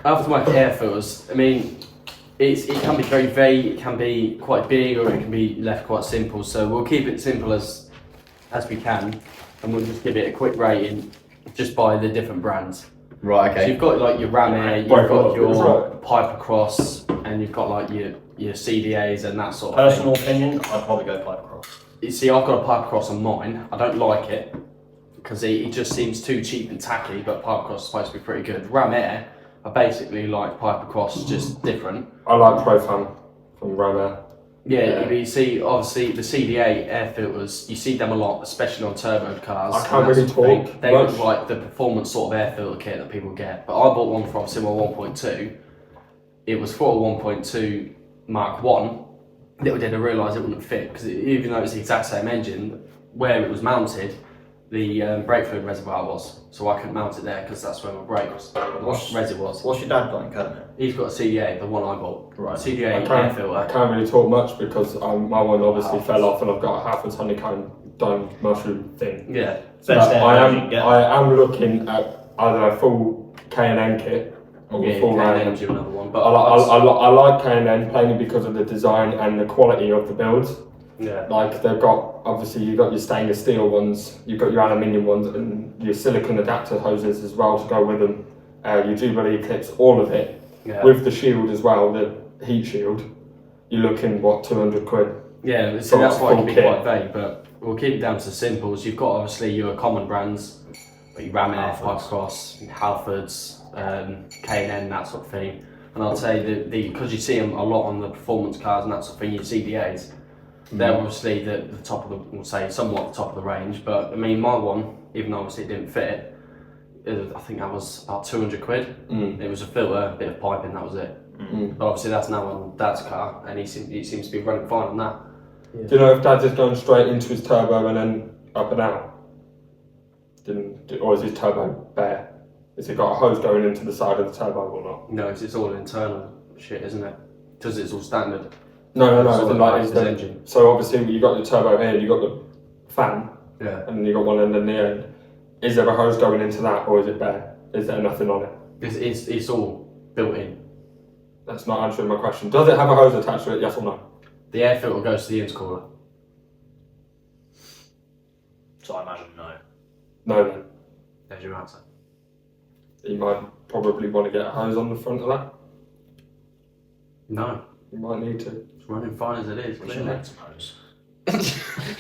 S6: Aftermarket air filters. I mean, it can be very vague. It can be quite big, or it can be left quite simple. So we'll keep it simple as we can, and we'll just give it a quick rating, just by the different brands.
S3: Right.
S6: So
S3: Okay.
S6: you've got like your Ram Air, you've
S5: Right,
S6: got
S5: right,
S6: your
S5: right.
S6: Piper Cross, and you've got like your CDAs and that sort of
S2: Personal opinion, I'd probably go pipe cross.
S6: thing. You see, I've got a Piper Cross on mine. I don't like it because it just seems too cheap and tacky. But Piper Cross is supposed to be pretty good. Ram Air, I basically like Piper Cross, just different.
S5: I like Profan from Roma.
S6: Yeah, but you see, obviously the CDA air filters, you see them a lot, especially on turbo cars.
S5: I can't
S6: and that
S5: really
S6: sort of thing.
S5: talk
S6: They
S5: much.
S6: look like the performance sort of air filter kit that people get. But I bought one from Simmer 1.2. It was for a 1.2 Mark 1. Little did I realise it wouldn't fit, because even though it's the exact same engine, where it was mounted, the brake fluid reservoir was, so I couldn't mount it there because that's where my brake resid was.
S2: What's your dad got in Canada?
S6: He's got a CDA, the one I bought.
S2: Right.
S6: CDA
S5: I
S6: air
S5: can't
S6: filter.
S5: really talk much because my one obviously fell off and I've got a half honeycomb dome mushroom thing.
S6: Yeah.
S5: But
S2: Best air
S5: I
S2: you can get.
S5: am looking at either a full K&N kit or a full
S6: K&N's another one, but
S5: I like K&N mainly because of the design and the quality of the builds.
S6: yeah.
S5: Like they've got, obviously you've got your stainless steel ones, you've got your aluminium ones and your silicone adapter hoses as well to go with them. Your Jubilee clips, all of it.
S6: Yeah.
S5: With the shield as well, the heat shield, you're looking, what, 200 quid?
S6: Yeah, see,
S5: Sort
S6: that's
S5: of
S6: why it can
S5: full
S6: be
S5: kit.
S6: quite vague, but we'll keep it down to the simples. You've got obviously your common brands, like your Ramin, Cross, Halfords, K&N, that sort of thing. And I'd say because you see them a lot on the performance cars and that sort of thing, your CDAs, they're obviously the top of the, we'll say somewhat the top of the range. But I mean, my one, even though obviously it didn't fit, I think that was about 200 quid. It was a filter, a bit of piping, that was it. But obviously that's now on Dad's car, and he seems to be running fine on that.
S5: Do you know if Dad's just going straight into his turbo and then up and out? Or is his turbo bare? Has it got a hose going into the side of the turbo or not?
S6: No, it's all internal shit, isn't it? Because it's all standard.
S5: No.
S6: It's all
S5: It's
S6: like
S5: like,
S6: his
S5: the
S6: engine.
S5: So obviously you got your turbo here, you got the fan,
S6: Yeah.
S5: and then you got one end and the end. Is there a hose going into that, or is it bare? Is there nothing on it?
S6: It's all built in.
S5: That's not answering my question. Does it have a hose attached to it? Yes or no?
S6: The air filter goes to the intercooler.
S2: So I imagine no.
S5: No. Then
S6: There's your answer.
S5: you might probably want to get a hose on the front of that.
S6: No,
S5: You might need to.
S6: it's running fine as it is.
S2: We should
S6: Clearly.
S2: make some hose.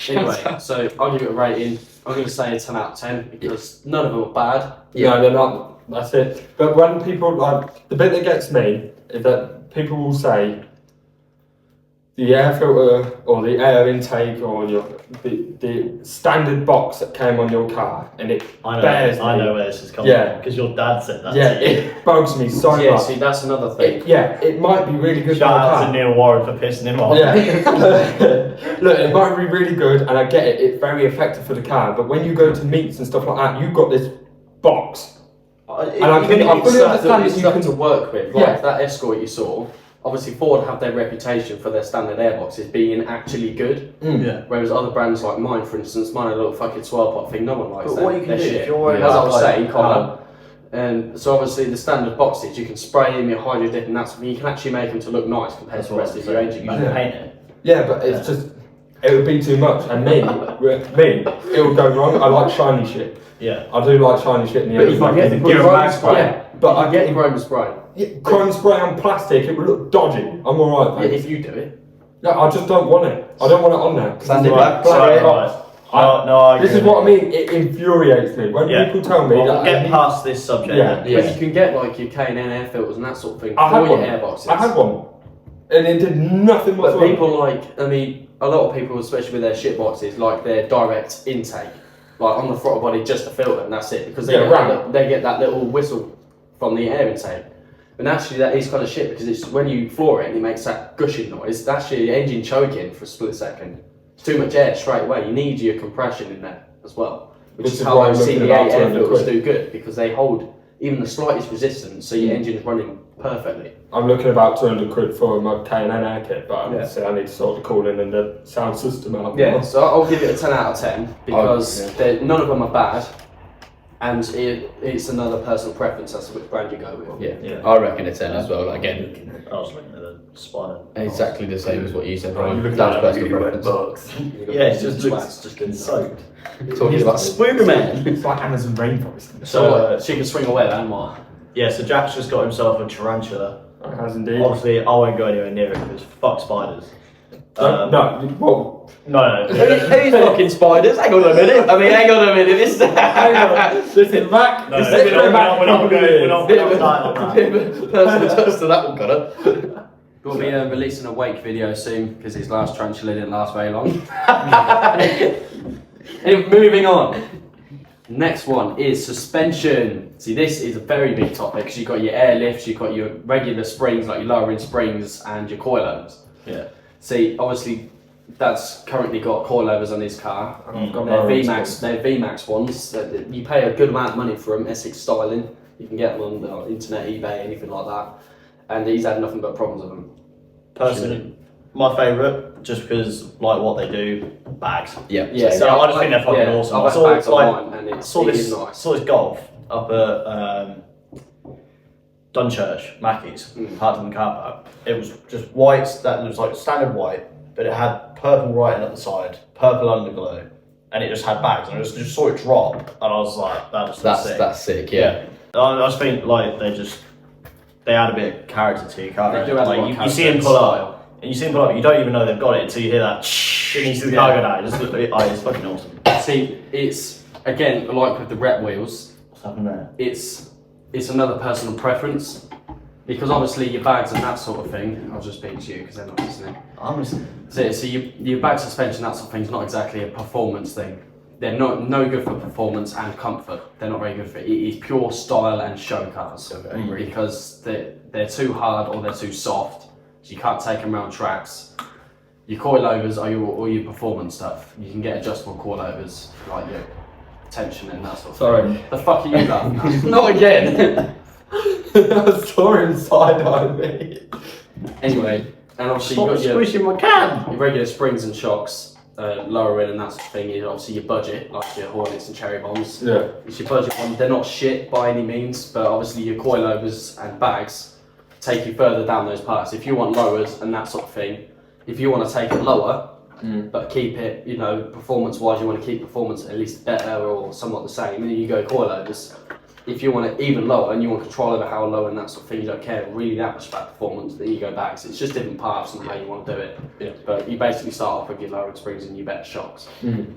S6: Anyway, so I'll give it a rating. I'm going to say a 10 out of 10 because none of them are bad.
S5: No, they're not. That's it. But when people, like, the bit that gets me is that people will say the air filter or the air intake or the standard box that came on your car, and it bears
S2: I
S5: me.
S2: know where this is coming
S5: Yeah.
S2: from because your dad said that.
S5: Yeah,
S2: to you.
S5: it bugs me so
S6: Yeah,
S5: much.
S6: see, that's another thing.
S5: It might be really good
S2: Shout
S5: for
S2: out
S5: the
S2: to
S5: car.
S2: Neil Warren for pissing him off.
S5: Yeah. Look, it might be really good, and I get it. It's very effective for the car. But when you go to meets and stuff like that, you've got this box. And I fully understand that you
S6: stuff
S5: can
S6: to work with. Like
S5: Yeah.
S6: that Escort you saw, obviously Ford have their reputation for their standard airboxes being actually good.
S2: Yeah.
S6: Whereas other brands like mine, for instance, mine a little fucking swirl pot thing, no one likes
S2: But
S6: them.
S2: what you can
S6: They're
S2: do
S6: shit.
S2: if you're worried
S6: As I
S2: about,
S6: was
S2: like,
S6: saying, Connor, and so obviously the standard boxes, you can spray them, you hydro dip, and that's you can actually make them to look nice compared to the rest of your engine.
S2: You can paint it.
S5: Yeah, but it's just, it would be too much. And me, it would go wrong. I like shiny shit.
S2: Yeah.
S5: I do like shiny shit in the
S6: But
S5: end.
S6: you can get the
S2: Give 'em
S6: chrome
S2: back
S6: spray.
S2: spray.
S6: Yeah,
S5: But
S6: I
S5: I
S6: get the chrome spray.
S5: chrome spray on plastic, it would look dodgy. I'm alright,
S6: Yeah,
S5: mate.
S6: if you do it.
S5: No, I just don't want it. I don't want it on there.
S3: Sand it
S2: Right,
S3: back.
S2: right,
S5: Black.
S2: right. No, I
S5: This
S2: agree
S5: is what I
S2: with
S5: mean. It infuriates me when
S2: Yeah.
S5: people tell me
S2: you.
S5: that.
S2: We'll get past this subject.
S5: Yeah.
S2: then.
S6: Yeah. But you can get like your K&N air filters and that sort of thing
S5: I
S6: for
S5: had
S6: your
S5: one.
S6: airboxes.
S5: I had one, and it did nothing
S6: But
S5: whatsoever.
S6: people like, I mean, a lot of people, especially with their shit boxes, like their direct intake, like on the throttle body, just a filter and that's it, because they,
S5: Yeah,
S6: they get that little whistle from the air intake. And actually, that is kind of shit because it's when you floor it and it makes that gushing noise. That's your engine choking for a split second. It's too much air straight away. You need your compression in there as well, which
S5: This
S6: is
S5: is
S6: how
S5: why I'm
S6: those
S5: looking
S6: CDA
S5: at
S6: air
S5: 200
S6: filters
S5: quid.
S6: do good because they hold even the slightest resistance, so your engine's running perfectly.
S5: I'm looking about 200 quid for my K&N air kit, but
S6: Yeah.
S5: obviously I need to sort the cooling and the sound system out.
S6: Yeah, so I'll give it a 10 out of 10 because
S3: yeah.
S6: none of them are bad, and it's another personal preference as to which brand you go with.
S3: Yeah.
S2: Yeah.
S3: I reckon a 10 as well. Like, again,
S2: I was looking at the spider.
S3: exactly the same as what you said.
S5: Oh, you look
S3: That's
S5: at
S3: personal
S5: really
S3: preference.
S2: box. Yeah, it just looks just been soaked.
S3: Talking about Spooderman.
S5: It's like Amazon rainforest.
S6: So she can swing away that more.
S2: Yeah, so Jack's just got himself a tarantula.
S5: It has indeed.
S2: Obviously, I won't go anywhere near it because fuck spiders.
S5: Well,
S2: No.
S3: Who's fucking spiders? Hang on a minute. Hang on a minute. This
S5: this is back.
S2: No,
S5: This
S2: we're
S5: is
S2: not
S5: back.
S2: going. We're not starting on that.
S3: personal touch to that one, Connor.
S6: We'll be releasing a wake video soon because his last tarantula didn't last very long. Anyway, moving on. Next one is suspension. See, this is a very big topic because you've got your air lifts, you've got your regular springs like your lowering springs and your coil arms.
S2: Yeah.
S6: See, obviously, that's currently got coilovers on his car.
S5: And I've got
S6: They're
S5: lowering
S6: VMAX.
S5: springs.
S6: They're VMAX ones. You pay a good amount of money for them. Essex styling. You can get them on the internet, eBay, anything like that. And he's had nothing but problems with them.
S2: Personally, my favourite, just because like what they do, bags.
S3: Yeah.
S6: Yeah.
S2: So I just think they're fucking awesome.
S6: I've
S2: I
S6: had
S2: saw
S6: bags on mine, and
S2: I saw
S6: it is
S2: this
S6: nice.
S2: saw this golf up at Dunchurch, Mackey's, parked in the car park. It was just white, that was like standard white, but it had purple writing at the side, purple underglow, and it just had bags. And I just saw it drop, and I was like,
S3: That's sick. Yeah.
S2: I just think like they add a bit of character to your car.
S6: They do add a lot of
S2: you
S6: character
S2: see them
S6: and
S2: pull
S6: style.
S2: up, and you see them pull up. You don't even know they've got it until you hear that. And you see the car go down. It's fucking awesome.
S6: See, it's again like with the rep wheels.
S2: What's happened there?
S6: It's another personal preference, because obviously your bags and that sort of thing. I'll just speak to you because they're not listening.
S2: I'm listening.
S6: So your bag suspension, that sort of thing, is not exactly a performance thing. They're no good for performance and comfort. They're not very good for it. It is pure style and show cars, because they're too hard or they're too soft. So you can't take them around tracks. Your coilovers are all your performance stuff. You can get adjustable coilovers, like your tension and that sort of
S5: Sorry.
S6: thing. The fuck are you laughing?
S3: Not again.
S5: I saw him side-eyeing me.
S6: Anyway, and obviously
S2: Stop
S6: you've got
S2: squishing my can.
S6: your regular springs and shocks, lowering and that sort of thing is obviously your budget, like your Hornets and Cherry Bombs.
S5: Yeah.
S6: It's your budget one. They're not shit by any means, but obviously your coilovers and bags take you further down those parts. If you want lowers and that sort of thing, if you want to take it lower, but keep it, performance-wise, you want to keep performance at least better or somewhat the same, and then you go coilovers. If you want it even lower and you want control over how low and that sort of thing, you don't care really that much about performance, then you go bags. It's just different paths and how you want to do it.
S5: Yeah.
S6: But you basically start off with your lowered springs and your better shocks.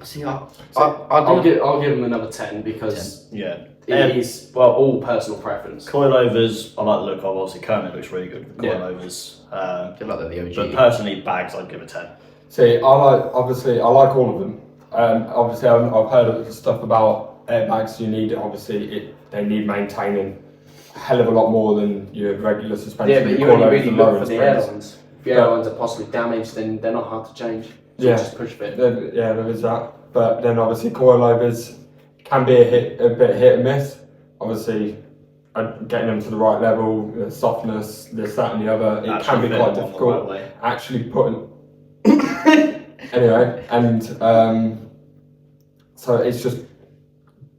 S3: See,
S6: I'll give them another 10 because
S2: Yeah.
S6: it is all personal preference.
S2: Coilovers, I like the look of. Obviously, Kermit looks really good with
S6: Yeah.
S2: coilovers.
S3: I feel like they're the OG.
S2: But personally, bags, I'd give a 10.
S5: See, I like all of them. Obviously, I've heard of the stuff about airbags. You need they need maintaining a hell of a lot more than your regular suspension.
S6: Yeah, but
S5: your
S6: you only
S5: coilovers
S6: really
S5: and
S6: look
S5: lowering
S6: for the
S5: springs.
S6: airlines. If the airlines are possibly damaged, then they're not hard to change. So
S5: Yeah.
S6: just push fit.
S5: There is that. But then obviously coilovers can be a bit hit and miss. Obviously, getting them to the right level, the softness, this, that, and the other, it can be quite difficult. Actually putting anyway, and so it's just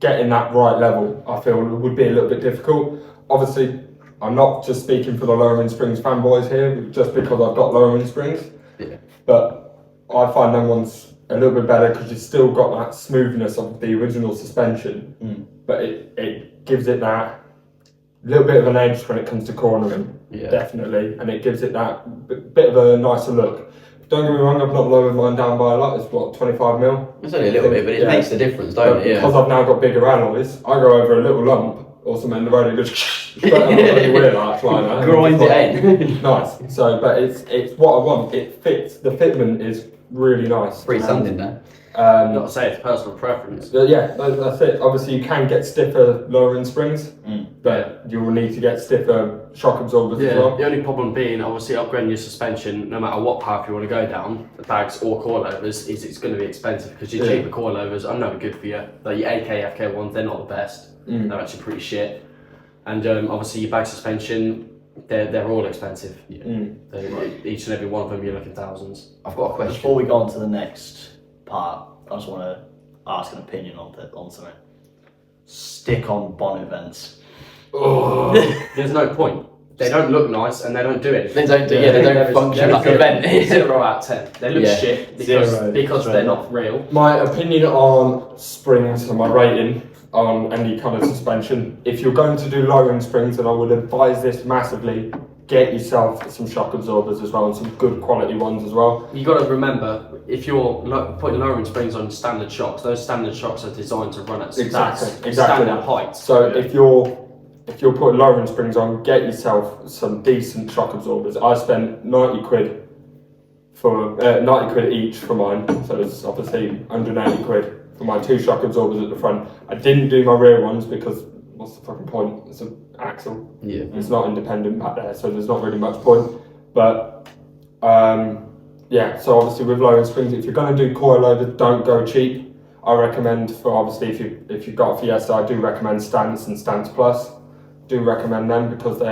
S5: getting that right level. I feel would be a little bit difficult. Obviously, I'm not just speaking for the lowering springs fanboys here, just because I've got lowering springs.
S3: Yeah.
S5: But I find them ones a little bit better because you've still got that smoothness of the original suspension, but it gives it that little bit of an edge when it comes to cornering, definitely, and it gives it that bit of a nicer look. Don't get me wrong, I've not lowered mine down by a lot. It's what, 25 mil?
S3: It's only a little bit, but it makes a difference, don't
S5: But
S3: it?
S5: because I've now got bigger alloys, I go over a little lump or something, and the road just wheel arch like that.
S3: Grind it in.
S5: Nice. So, but it's what I want. It fits. The fitment is really nice.
S3: Pretty sanding there.
S6: Not to say it's personal preference.
S5: Yeah, that's it. Obviously, you can get stiffer lowering springs, but you will need to get stiffer shock absorbers as well.
S6: The only problem being, obviously, upgrading your suspension, no matter what path you want to go down, the bags or coilovers, is it's going to be expensive because your cheaper coilovers are no good for you. Like your AK, FK ones, they're not the best. They're actually pretty shit. And obviously, your bag suspension, they're all expensive. Each and every one of them, you're looking thousands.
S3: I've got a question.
S2: Before we go on to the next part, I just want to ask an opinion on something. Stick-on bonnet vents.
S6: There's no point. They don't look nice and they don't do anything.
S3: They don't function like a vent.
S6: 0 out of 10. They look shit
S2: Zero.
S6: because they're not real.
S5: My opinion on springs and my rating on any kind of suspension, if you're going to do lowering springs, then I would advise this massively, get yourself some shock absorbers as well, and some good quality ones as well.
S6: You got to remember, if you're putting lowering springs on standard shocks, those standard shocks are designed to run at standard height.
S5: So if you're putting lowering springs on, get yourself some decent shock absorbers. I spent 90 quid for 90 quid each for mine, so it's obviously 180 quid for my 2 shock absorbers at the front. I didn't do my rear ones because what's the fucking point? It's an axle.
S3: Yeah.
S5: It's not independent back there, so there's not really much point. But Yeah, so obviously with loading springs, if you're going to do coil loaders, don't go cheap. I recommend for obviously if you've got a Fiesta, I do recommend Stance and Stance Plus. Do recommend them because they're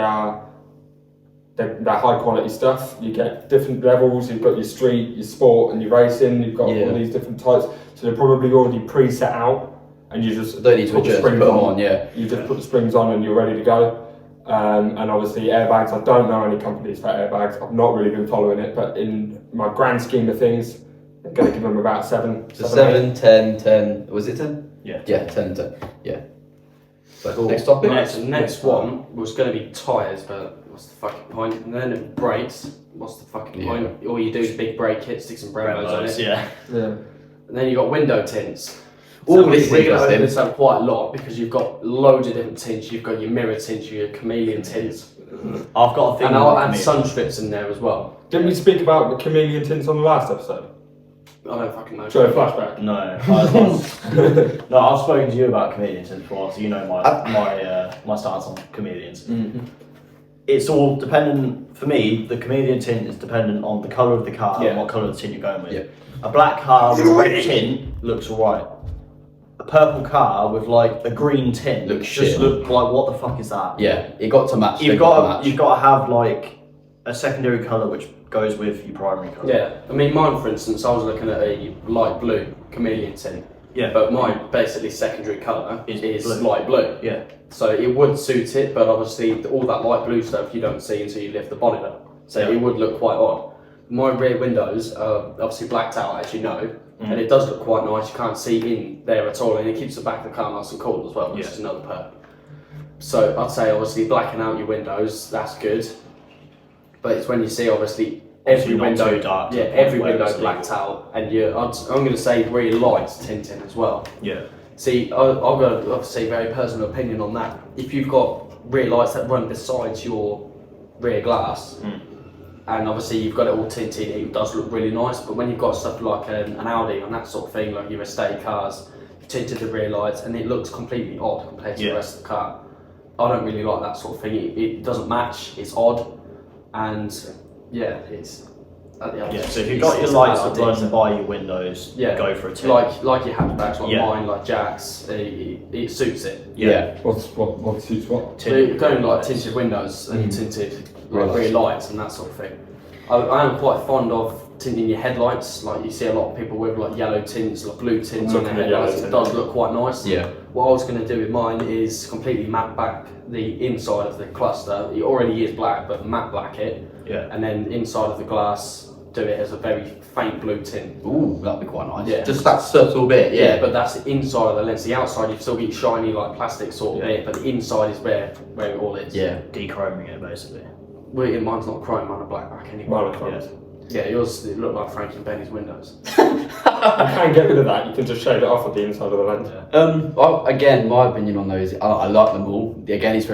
S5: high quality stuff. You get different levels. You've got your street, your sport, and your racing. You've got all these different types. So they're probably already pre-set out, and you just
S3: Don't need to adjust. Put them on. Yeah.
S5: You just put the springs on, and you're ready to go. And obviously airbags, I don't know any companies for airbags. I've not really been following it, but in my grand scheme of things, I'm going to give them about 7.
S3: So 7, 10. Was it 10?
S2: Yeah.
S3: Yeah, 10. Yeah. So
S6: Cool.
S3: next topic.
S6: Next one was going to be tyres, but what's the fucking point? And then brakes. What's the fucking point? All you do is big brake kit, stick some Brembos on it.
S2: Yeah.
S5: Yeah.
S6: And then you got window tints.
S3: All
S6: So
S3: this
S6: we're going to open
S3: interesting.
S6: this up quite a lot because you've got loads of different tints. You've got your mirror tints, your chameleon tints,
S2: I've got a thing.
S6: and I'll add
S2: with
S6: sun strips in there as well.
S5: Didn't we speak about the chameleon tints on the last episode?
S6: I don't fucking know.
S5: Show a flashback.
S2: No, no, I've spoken to you about chameleons before, so you know my stance on chameleons.
S5: Mm-hmm.
S2: It's all dependent. For me, the chameleon tint is dependent on the colour of the car and
S3: Yeah.
S2: what colour of the tint you're going with.
S3: Yeah.
S2: A black car with a red tint looks alright. A purple car with like a green tint
S3: Looks
S2: just
S3: shit.
S2: look like, what the fuck is that?
S3: Yeah, it got to match.
S2: You've
S3: they
S2: got
S3: to
S2: to have like a secondary colour which goes with your primary colour.
S6: Yeah, I mean mine for instance, I was looking at a light blue chameleon tint,
S2: Yeah.
S6: but my basically secondary colour is
S2: blue.
S6: light blue.
S2: Yeah.
S6: So it would suit it, but obviously all that light blue stuff you don't see until you lift the bonnet up. So
S2: Yeah.
S6: it would look quite odd. My rear windows are obviously blacked out, as you know, and it does look quite nice. You can't see in there at all, and it keeps the back of the car nice and cool as well, which is another perk. So I'd say obviously blacking out your windows, that's good. But it's when you see obviously every
S2: Obviously not
S6: window,
S2: too dark to the point
S6: every
S2: where
S6: window
S2: it's
S6: blacked out, and I'm going to say really light tinting as well.
S2: Yeah.
S6: See, I've got obviously a very personal opinion on that. If you've got rear lights that run besides your rear glass, and obviously you've got it all tinted, it does look really nice. But when you've got stuff like an Audi and that sort of thing, like your estate cars, you've tinted the rear lights and it looks completely odd compared to the rest of the car. I don't really like that sort of thing. It doesn't match, it's odd, and yeah, it's...
S2: So if you've got your lights that run by your windows, go for a tint.
S6: Like your hatchbacks, like mine, like Jack's, it suits it.
S2: Yeah.
S5: What suits what?
S6: So you're going like tinted windows and tinted rear lights and that sort of thing. I am quite fond of tinting your headlights. Like you see a lot of people with like yellow tints, like blue tints on their headlights. It does look quite nice.
S3: Yeah.
S6: What I was going to do with mine is completely matte back the inside of the cluster. It already is black, but matte black it.
S2: Yeah.
S6: And then inside of the glass, do it as a very faint blue tint.
S3: Ooh, that'd be quite nice.
S6: Yeah.
S3: Just that subtle bit. Yeah.
S6: But that's the inside of the lens. The outside you've still got shiny like plastic sort of bit, but the inside is where it all is.
S3: Yeah.
S2: Dechroming it basically.
S6: Well, mine's not chrome, mine are black anyway.
S5: Mine are chrome.
S6: Yeah, yours it look like Frankie and Benny's windows.
S5: You can get rid of that. You can just shade it off at the inside of the lens.
S3: Again, my opinion on those, I like them all. Again, it's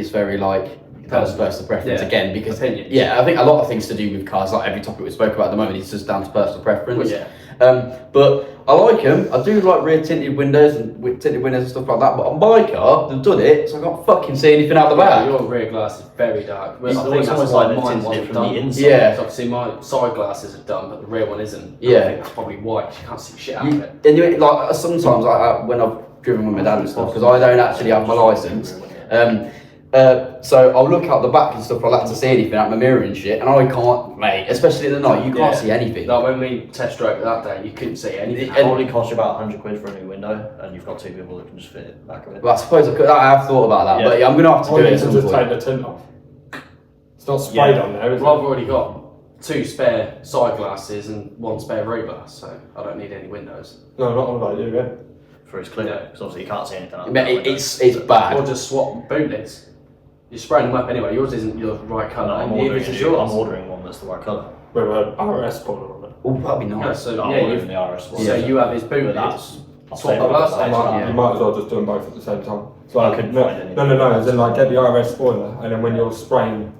S3: very like personal preference again because
S6: opinion.
S3: Yeah, I think a lot of things to do with cars, like every topic we spoke about at the moment, is just down to personal preference.
S6: Well, yeah.
S3: But I like them. I do like rear tinted windows and stuff like that. But on my car, they've done it, so I can't fucking see anything out the back.
S6: Your rear glass is very dark.
S2: It's
S6: I think
S2: almost
S6: that's
S2: like
S6: why
S2: they're
S6: mine
S2: tinted
S6: wasn't
S2: from
S6: done.
S2: the inside.
S3: Yeah.
S6: So obviously my side glasses are done, but the rear one isn't.
S3: Yeah.
S6: I think that's probably why, 'cause you can't see shit out of it.
S3: Anyway, like sometimes when I've driven with my dad and stuff, because I don't actually have my license. So I'll look out the back and stuff like that to see anything out my mirror and shit, and I can't, mate. Especially at the night, you can't see anything.
S6: Like when we test drove that day, you couldn't see anything.
S2: It probably costs you about 100 quid for a new window, and you've got two people that can just fit it back of it.
S3: Well, I suppose I have thought about that, but yeah, I'm gonna have to do it at some
S5: just
S3: point.
S5: take the tint off. It's not sprayed on there, is
S6: Well,
S5: it?
S6: I've already got 2 spare side glasses and 1 spare rear glass, so I don't need any windows.
S5: No, not on about you again.
S2: For his clear, because obviously you can't see anything. Out
S3: Mate,
S2: that window.
S3: it's
S6: Or
S3: bad.
S6: just swap boot lids. You're spraying them up anyway. Yours isn't your right
S2: No,
S6: colour.
S2: I'm
S6: Neither
S2: ordering,
S6: is yours.
S2: I'm ordering one that's the right colour.
S5: With an RS spoiler on it.
S3: Oh, that'd be
S6: Yeah,
S3: nice.
S6: so
S2: I'm
S6: yeah,
S2: ordering the RS one.
S6: so you have his boot
S2: But
S6: lids.
S2: I'll
S6: Swap
S2: save
S6: the
S2: it
S6: glass,
S2: for
S6: I
S2: later.
S6: might-
S5: You might as well just do them both at the same time. So
S2: I
S5: like,
S2: couldn't
S5: no,
S2: find anything.
S5: no, as in like get the RS spoiler, and then when you're spraying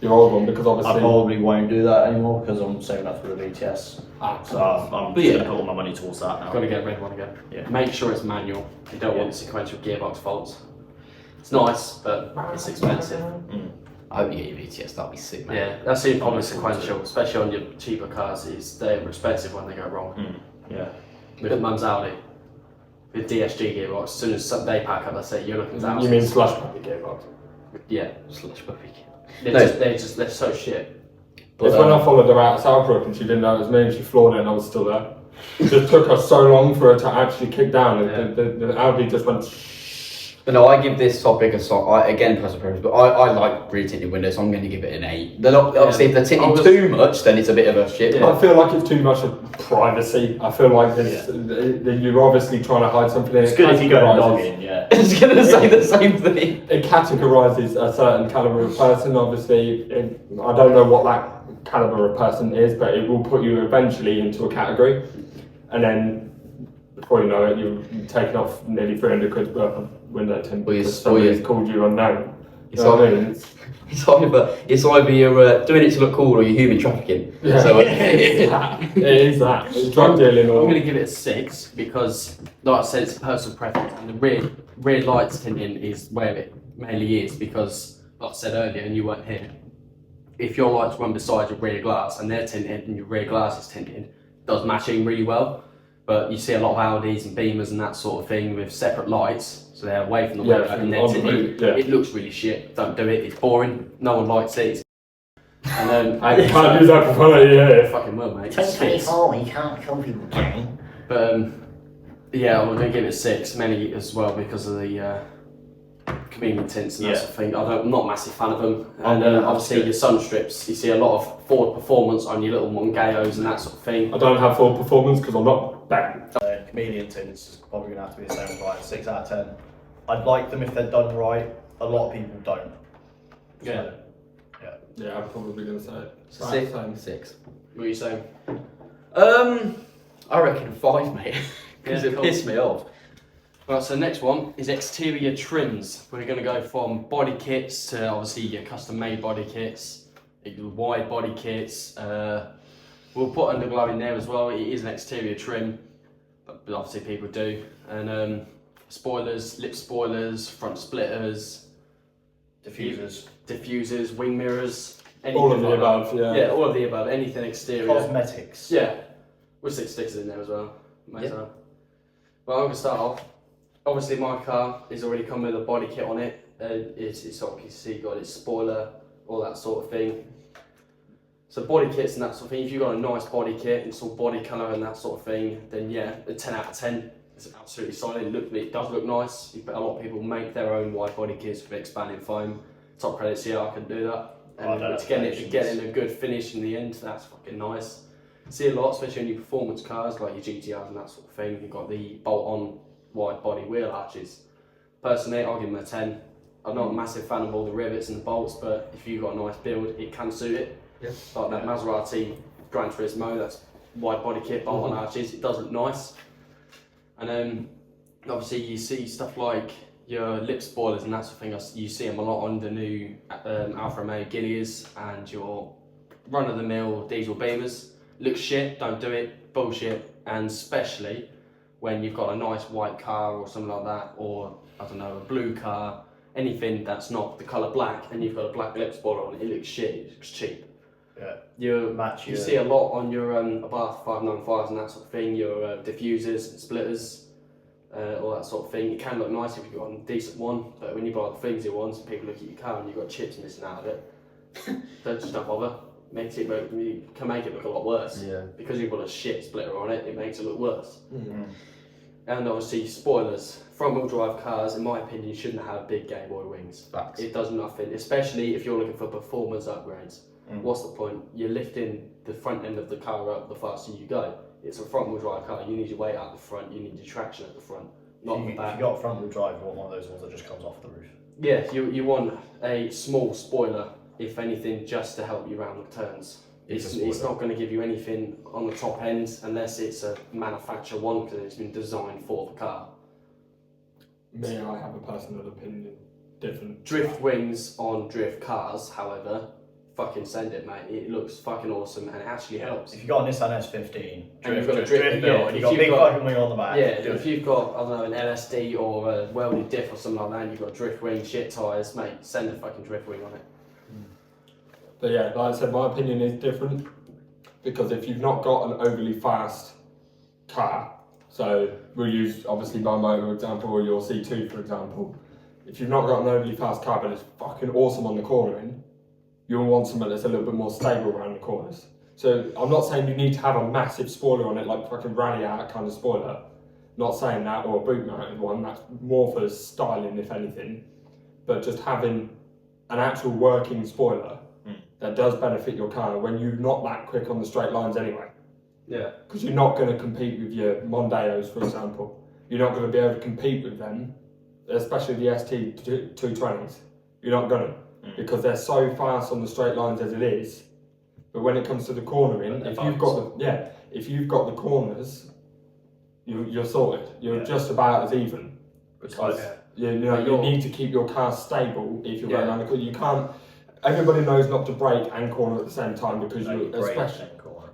S5: your old one, because
S2: I
S5: obviously.
S2: probably won't do that anymore because I'm saving up for the VTS. So I'm
S3: But
S2: just
S3: yeah.
S2: going to put all my money towards that now.
S6: Got to get a red one again.
S2: Yeah.
S6: Make sure it's manual. You don't want sequential gearbox faults. It's nice, but it's expensive.
S3: I hope you get your VTS. That'll be sick, man.
S6: Yeah, that seems probably sequential, especially on your cheaper cars. They're expensive when they go wrong.
S2: Yeah.
S6: With Mum's Audi, with DSG gearbox, as soon as they pack up, that's it. You're looking at
S5: You mean slush puppy gearbox?
S6: Yeah,
S3: Slush puppy.
S6: they're so shit.
S3: But,
S5: It's when I followed her out of Southbrook and she didn't know it was me and she floored it and I was still there. It just took her so long for her to actually kick down and the Audi just went
S3: But no, I give this topic a song. Again, personal preference, but I like rear tinted windows, so I'm going to give it an 8. They're not, obviously, if they're tinted too much, then it's a bit of a shit.
S5: I feel like it's too much of privacy. I feel like you're obviously trying to hide something in it.
S2: It's good if you go dogging, yeah.
S3: I was going to say the same thing.
S5: It categorises a certain calibre of person, obviously. I don't know what that calibre of person is, but it will put you eventually into a category. And then, before you know it, you've taken off nearly 300 quid worth of window tint because somebody's called you unknown. You know what I mean?
S3: It's either you're doing it to look cool or you're human trafficking.
S5: Yeah.
S3: So,
S5: It is that. It's drug dealing
S6: I'm
S5: or...
S6: going to give it a 6 because, like I said, it's a personal preference, and the rear lights tinting is where it mainly is because, like I said earlier, and you weren't here, if your lights run beside your rear glass and they're tinted and your rear glass is tinted, it does matching really well. But you see a lot of Audis and Beamers and that sort of thing with separate lights, so they're away from the window and they're tinted. It looks really shit. Don't do it. It's boring. No one likes it. And
S5: I can't use that profanity here.
S6: fucking well, mate.
S4: 2024, you can't kill people again.
S6: But yeah, I'm going to give it 6, mainly as well because of the chameleon tints and that sort of thing. I'm not a massive fan of them. And obviously your sun strips, you see a lot of Ford Performance on your little Mongeos and that sort of thing.
S5: I don't have full performance because I'm not bad.
S2: Chameleon tints is probably going to have to be the same as mine, 6 out of 10. I'd like them if they're done right. A lot of people don't.
S6: Yeah.
S5: Yeah, I'm probably going to say it.
S3: 6.
S6: What are you saying?
S3: I reckon 5, mate. Because
S6: Yeah,
S3: it
S6: cool.
S3: pissed me off.
S6: Right, so next one is exterior trims. We're going to go from body kits to obviously your custom made body kits, your wide body kits. We'll put underglow in there as well. It is an exterior trim, but obviously people do. And spoilers, lip spoilers, front splitters, diffusers, wing mirrors.
S5: All of the
S6: like
S5: above,
S6: that. Yeah, all of the above. Anything exterior.
S2: Cosmetics.
S6: Yeah, we'll stick stickers in there as well. May as well. Well, I'm going to start off. Obviously, my car is already come with a body kit on it. It's obviously got its spoiler, all that sort of thing. So body kits and that sort of thing. If you've got a nice body kit and it's all body colour and that sort of thing, then yeah, a 10 out of 10. It's absolutely solid. It does look nice. A lot of people make their own wide body kits with expanding foam. Top credits, yeah, I can do that. And to get in a good finish in the end, that's fucking nice. See a lot, especially in your performance cars like your GTRs and that sort of thing. You've got the bolt-on wide body wheel arches. Personally, I'll give them a 10. I'm not a massive fan of all the rivets and the bolts, but if you've got a nice build, it can suit it.
S3: Yeah.
S6: Like that Maserati Gran Turismo, that's wide body kit, bolt-on arches. It does look nice. And obviously you see stuff like your lip spoilers and that sort of thing. You see them a lot on the new Alfa Romeo Gillias and your run-of-the-mill diesel Beamers. Looks shit, don't do it, bullshit. And especially when you've got a nice white car or something like that, or I don't know, a blue car, anything that's not the colour black, and you've got a black lip spoiler on it, it looks shit, it looks cheap.
S2: Yeah.
S6: You see a lot on your Abarth 595s and that sort of thing, your diffusers and splitters, all that sort of thing. It can look nice if you've got a decent one, but when you buy the flimsy ones and people look at your car and you've got chips missing out of it, just don't bother. You can make it look a lot worse.
S3: Yeah.
S6: Because you've got a shit splitter on it, it makes it look worse.
S2: Mm-hmm.
S6: And obviously spoilers. Front wheel drive cars, in my opinion, shouldn't have big Game Boy wings.
S3: Facts.
S6: It does nothing, especially if you're looking for performance upgrades. What's the point? You're lifting the front end of the car up the faster you go. It's a front wheel drive car, you need your weight out the front, you need your traction at the front, not the back.
S2: If you got front wheel drive, you want one of those ones that just comes off the roof.
S6: Yeah, you want a small spoiler, if anything, just to help you around the turns. It's not going to give you anything on the top end unless it's a manufacturer one because it's been designed for the car.
S5: Me, I have a personal opinion. Different.
S6: Drift wings on drift cars, however, fucking send it, mate. It looks fucking awesome and it actually helps.
S2: If you've got a Nissan S15,
S6: And you've
S2: drift
S6: got a drift
S2: build,
S6: yeah,
S2: and
S6: if
S2: you've got a
S6: you've
S2: big
S6: got-
S2: fucking wing on the back.
S6: Yeah,
S2: do
S6: if
S2: it.
S6: you've got, I don't know, an LSD or a welded diff or something like that and you've got a drift wing, shit tyres, mate, send a fucking drift wing on it.
S5: But yeah, like I said, my opinion is different because if you've not got an overly fast car, so we'll use obviously my motor example or your C2 for example. If you've not got an overly fast car but it's fucking awesome on the cornering, you'll want something that's a little bit more stable around the corners. So I'm not saying you need to have a massive spoiler on it, like fucking rally out kind of spoiler. Not saying that, or a boot mounted one, that's more for styling if anything. But just having an actual working spoiler that does benefit your car when you're not that quick on the straight lines anyway.
S6: Yeah.
S5: Because you're not going to compete with your Mondeos, for example. You're not going to be able to compete with them, especially the ST220s. You're not going to, because they're so fast on the straight lines as it is. But when it comes to the cornering, if you've got the corners, you're sorted. You're just about as even. Because you need to keep your car stable if you're going around the corner. You can't. Everybody knows not to brake and corner at the same time because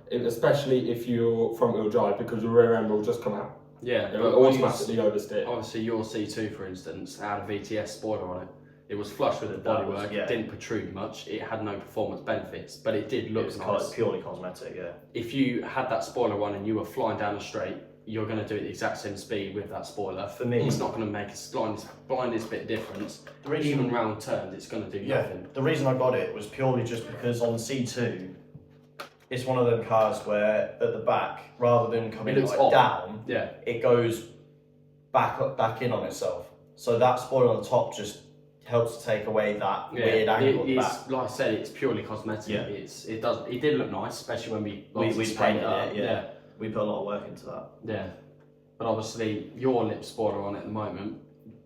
S5: especially if you're front wheel drive, because your rear end will just come out.
S6: Yeah,
S5: it will automatically oversteer.
S6: Obviously, your C2, for instance, had a VTS spoiler on it. It was flush with the bodywork. It didn't protrude much. It had no performance benefits, but it did look nice.
S2: Purely cosmetic, yeah.
S6: If you had that spoiler on and you were flying down the straight, you're going to do it the exact same speed with that spoiler. For me, it's not going to make a blindest bit difference. Even round turns, it's going to do nothing.
S2: The reason I got it was purely just because on C2, it's one of them cars where at the back, rather than coming down, it goes back in on itself. So that spoiler on the top just helps to take away that weird angle on the back.
S6: Like I said, it's purely cosmetic. Yeah. It did look nice, especially when we
S2: painted it. We put a lot of work into that.
S6: Yeah, but obviously your lip spoiler on it at the moment,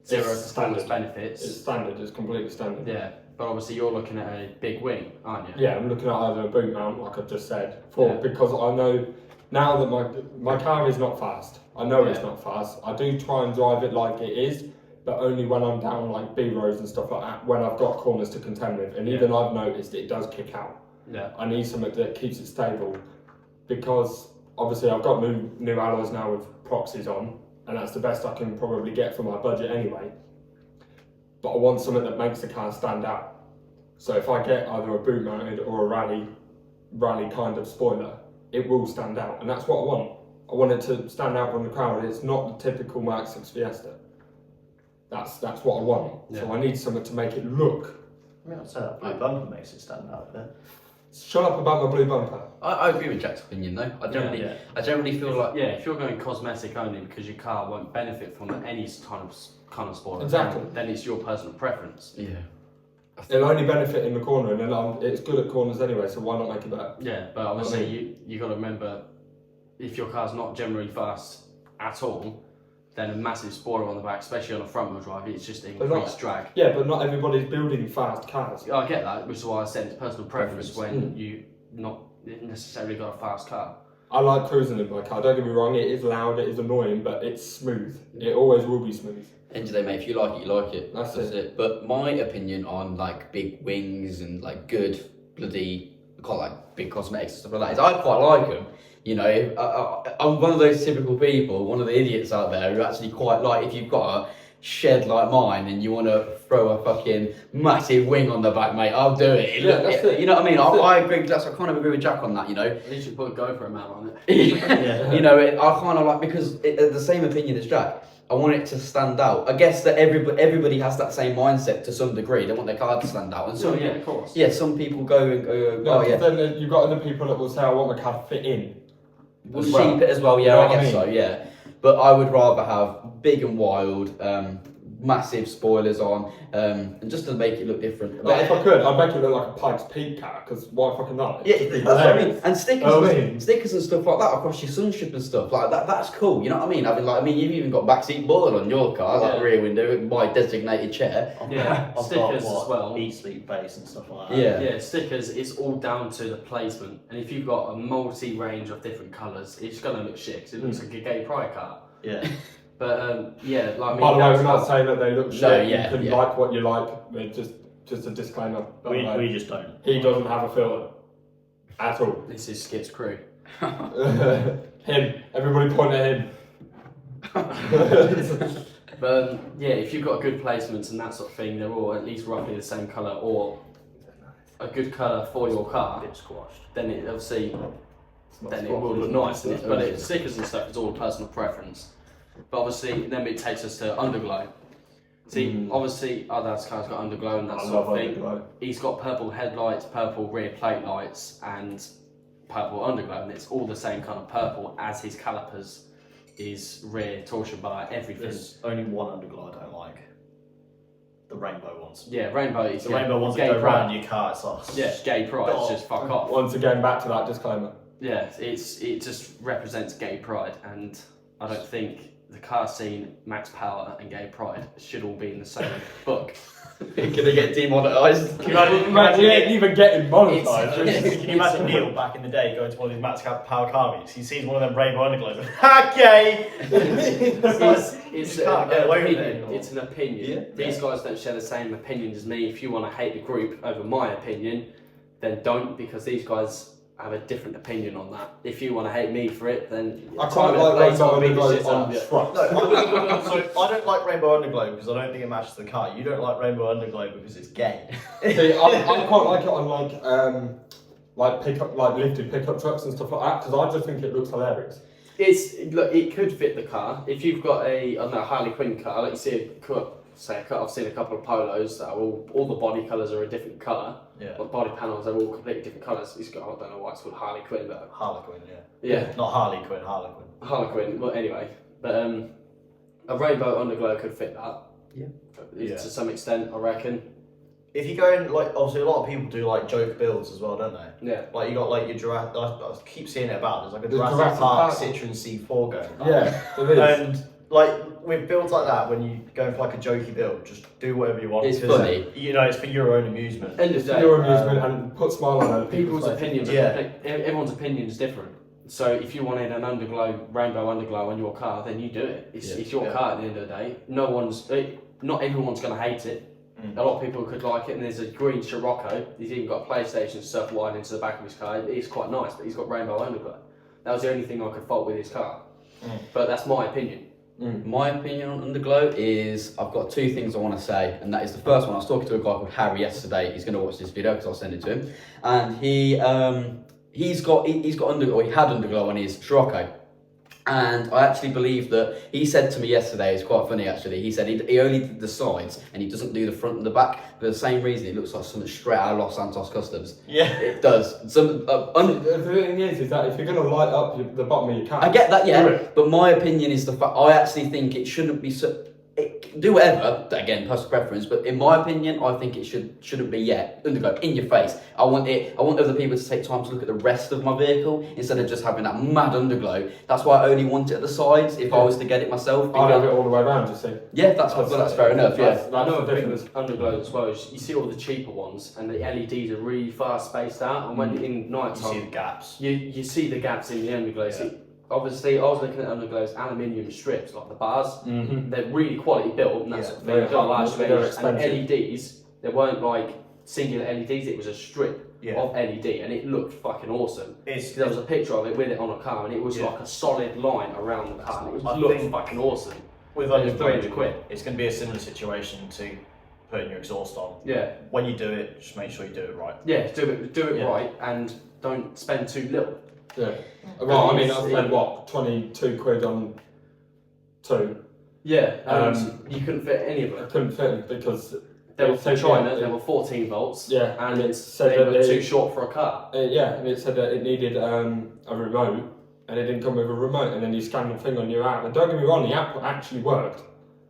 S6: zero performance benefits.
S5: It's standard. It's completely standard.
S6: Yeah, but obviously you're looking at a big wing, aren't you?
S5: Yeah, I'm looking at either a boot mount, like I've just said, because I know now that my car is not fast. I know it's not fast. I do try and drive it like it is, but only when I'm down like B roads and stuff like that, when I've got corners to contend with. And even I've noticed it does kick out.
S6: Yeah.
S5: I need something that keeps it stable, because obviously I've got new alloys now with proxies on, and that's the best I can probably get for my budget anyway. But I want something that makes the car stand out. So if I get either a boot mounted or a rally kind of spoiler, it will stand out, and that's what I want. I want it to stand out from the crowd. It's not the typical Mark 6 Fiesta. That's what I want. Yeah. So I need something to make it look.
S2: I mean, I'd say that blue bumper makes it stand out a bit.
S5: Shut up about my blue bumper.
S3: I agree with Jack's opinion though. I generally feel like
S6: if you're going cosmetic only because your car won't benefit from any kind of spoiler, then it's your personal preference.
S3: Yeah.
S5: It'll only benefit in the corner, and then it's good at corners anyway. So why not make it better?
S6: Yeah, but obviously you got to remember, if your car's not generally fast at all, then a massive spoiler on the back, especially on a front wheel drive, it's just increased drag.
S5: Yeah, but not everybody's building fast cars.
S6: I get that, which is why I said it's personal preference when you not necessarily got a fast car.
S5: I like cruising in my car, don't get me wrong, it is loud, it is annoying, but it's smooth. It always will be smooth.
S3: End of the day, mate, if you like it, you like it.
S5: That's it.
S3: But my opinion on like big wings and like good bloody, quite like big cosmetics and stuff like that is I quite like them. You know, I'm one of those typical people, one of the idiots out there who actually quite like, if you've got a shed like mine and you want to throw a fucking massive wing on the back, mate, I'll do it.
S5: That's it.
S3: You know what I mean? I agree. I kind of agree with Jack on that. You know,
S6: at least you put a GoPro mount on it.
S3: You know, I kind of like, because the same opinion as Jack. I want it to stand out. I guess that everybody has that same mindset to some degree. They want their car to stand out. And some,
S6: of course.
S3: Yeah, some people go and go.
S5: Then you've got other people that will say, I want my car to fit in.
S3: We'll shape it as well, yeah, I guess so, yeah. But I would rather have big and wild, massive spoilers on, and just to make it look different.
S5: But if I could, I'd make it look like a Pikes Peak car, because why fucking not?
S3: Yeah, that's what I mean. And stickers and stuff like that across your sunship and stuff like that. That's cool. You know what I mean? You've even got backseat boiler on your car, like the rear window, my designated chair.
S6: Yeah, stickers as well.
S2: Eat, sleep, base and stuff like that.
S6: Yeah, stickers. It's all down to the placement, and if you've got a multi-range of different colours, it's gonna look shit. 'Cause it looks like a gay pride car.
S2: Yeah.
S6: But like
S5: by the way, we're not saying that they look shit.
S3: No,
S5: you can like what you like. Just a disclaimer.
S2: We just don't.
S5: He doesn't have a filter at all.
S6: This is SKITZ CREW.
S5: Him. Everybody point at him.
S6: But if you've got good placements and that sort of thing, they're all at least roughly the same colour, or a good colour for your car,
S2: bit squashed.
S6: then it obviously
S5: It's not
S6: then it
S5: squashed,
S6: will look
S5: it's
S6: nice.
S5: not
S6: But
S5: squashed.
S6: stickers and stuff, it's all personal preference. But obviously, then it takes us to underglow. See, obviously, our dad's car's got underglow and that
S5: I
S6: sort
S5: love
S6: of thing.
S5: underglow.
S6: He's got purple headlights, purple rear plate lights, and purple underglow, and it's all the same kind of purple as his calipers, his rear torsion bar, everything.
S2: There's only one underglow I don't like. The rainbow ones.
S6: Yeah, rainbow.
S2: The rainbow ones that
S6: gay
S2: go
S6: pride.
S2: around your car. It's like,
S6: Yeah, gay pride. It's just fuck off.
S5: Once again, back to that disclaimer.
S6: Yeah, it just represents gay pride, and I don't think the car scene, Max Power, and gay pride should all be in the same book.
S3: You're gonna get demonetised.
S2: Can you
S5: Man, you ain't even getting monetised.
S2: Can you imagine Neil back in the day going to one of these Max Power car meets? He sees one of them rainbow underglows and ha gay!
S6: It's
S2: You can't get away with it
S6: opinion.
S2: anymore.
S6: It's an opinion.
S3: Yeah.
S6: These guys don't share the same opinion as me. If you want to hate the group over my opinion, then don't, because these guys have a different opinion on that. If you want to hate me for it, then
S5: I quite like rainbow
S6: I'll beat the
S5: underglow
S6: shit
S5: on
S6: out of you.
S5: trucks.
S2: No, so I don't like rainbow underglow because I don't think it matches the car. You don't like rainbow underglow because it's gay.
S5: See, I quite like it on like pickup, like lifted pickup trucks and stuff like that, because I just think it looks hilarious.
S6: Look, it could fit the car. If you've got a, I don't know, Harley Quinn car, like you see I've seen a couple of polos that are all the body colours are a different colour.
S2: Yeah.
S6: But body panels are all completely different colours. It's got, I don't know why it's called Harley Quinn, but
S2: Harlequin, yeah.
S6: yeah,
S2: Not Harley Quinn, Harlequin.
S6: Harley Quinn. Well, anyway, but a rainbow underglow could fit that.
S2: Yeah.
S6: To some extent, I reckon.
S2: If you go in, like, obviously a lot of people do like joke builds as well, don't they?
S6: Yeah.
S2: Like you got like your Jurassic, I keep seeing it about, there's like a
S5: The
S2: Jurassic
S5: Jurassic
S2: Park
S5: Park.
S2: Citroen C4 going about.
S5: Yeah, there is.
S2: And like with builds like that, when you go for like a jokey build, just do whatever you want.
S3: It's
S2: because,
S3: funny.
S2: You know, it's for your own amusement.
S6: End of the day,
S5: Your amusement and put smile on other
S6: people's
S5: faces.
S6: opinions.
S2: Yeah.
S6: Everyone's opinion is different. So if you wanted an underglow, rainbow underglow on your car, then you do it. It's your
S2: Yeah.
S6: car at the end of the day. Not everyone's going to hate it. A lot of people could like it, and there's a green Scirocco. He's even got PlayStation stuff wired into the back of his car. It's quite nice, but he's got rainbow underglow. That was the only thing I could fault with his car. But that's my opinion.
S3: My opinion on underglow is I've got two things I want to say, and that is the first one. I was talking to a guy called Harry yesterday. He's going to watch this video because I'll send it to him, and he's got underglow. Or he had underglow on his Scirocco. And I actually believe that he said to me yesterday, it's quite funny actually, he said he only did the sides and he doesn't do the front and the back for the same reason. It looks like something straight out of Los Santos Customs.
S2: Yeah.
S3: It does.
S5: The thing is that if you're going to light up the bottom of your car,
S3: I get that, yeah,
S5: do it.
S3: but my opinion is the fact, I actually think it shouldn't be so, do whatever, again, personal preference, but in my opinion, I think it shouldn't be, underglow, in your face. I want other people to take time to look at the rest of my vehicle instead of just having that mad underglow. That's why I only want it at the sides if I was to get it myself.
S5: I'd have it all the way around, you see.
S3: Yeah, that's fair enough, yeah.
S5: That's
S6: Another
S5: the
S6: thing
S5: difference.
S6: with underglow as well is you see all the cheaper ones, and the LEDs are really far spaced out, and when in night
S2: You see
S6: time,
S2: the gaps.
S6: you see the gaps in the underglow.
S2: Yeah.
S6: See, obviously, I was looking at underglows, aluminium strips, like the bars.
S5: Mm-hmm.
S6: They're really quality built, and that
S2: Yeah.
S6: sort of
S5: They're
S6: thing. Got large
S5: they're
S6: range, and
S5: expensive.
S6: LEDs, they weren't like singular LEDs, it was a strip
S2: Yeah.
S6: of LED, and it looked fucking awesome.
S2: It's,
S6: There was a picture of it with it on a car, and it was
S2: Yeah.
S6: like a solid line around the car. It
S2: I
S6: looked
S2: think-
S6: fucking awesome.
S2: with
S6: It was
S2: underglow,
S6: 300 quid.
S2: it's going to be a similar situation to putting your exhaust on.
S6: Yeah,
S2: When you do it, just make sure you do it right.
S6: yeah, do it
S2: Yeah.
S6: right, and don't spend too little.
S5: Yeah. Well, I mean,
S6: It's-
S5: I spent what, 22 quid on two.
S6: Yeah, and you couldn't fit any of
S5: I
S6: them.
S5: couldn't fit it because
S6: They were
S5: it
S6: from
S5: said,
S6: China.
S5: yeah,
S6: They were 14 volts.
S5: Yeah,
S6: and
S5: it said
S6: they
S5: that
S6: were
S5: they-
S6: too short for a car.
S5: yeah, and it said that it needed a remote, and it didn't come with a remote, and then you scan the thing on your app. And don't get me wrong, the app actually worked.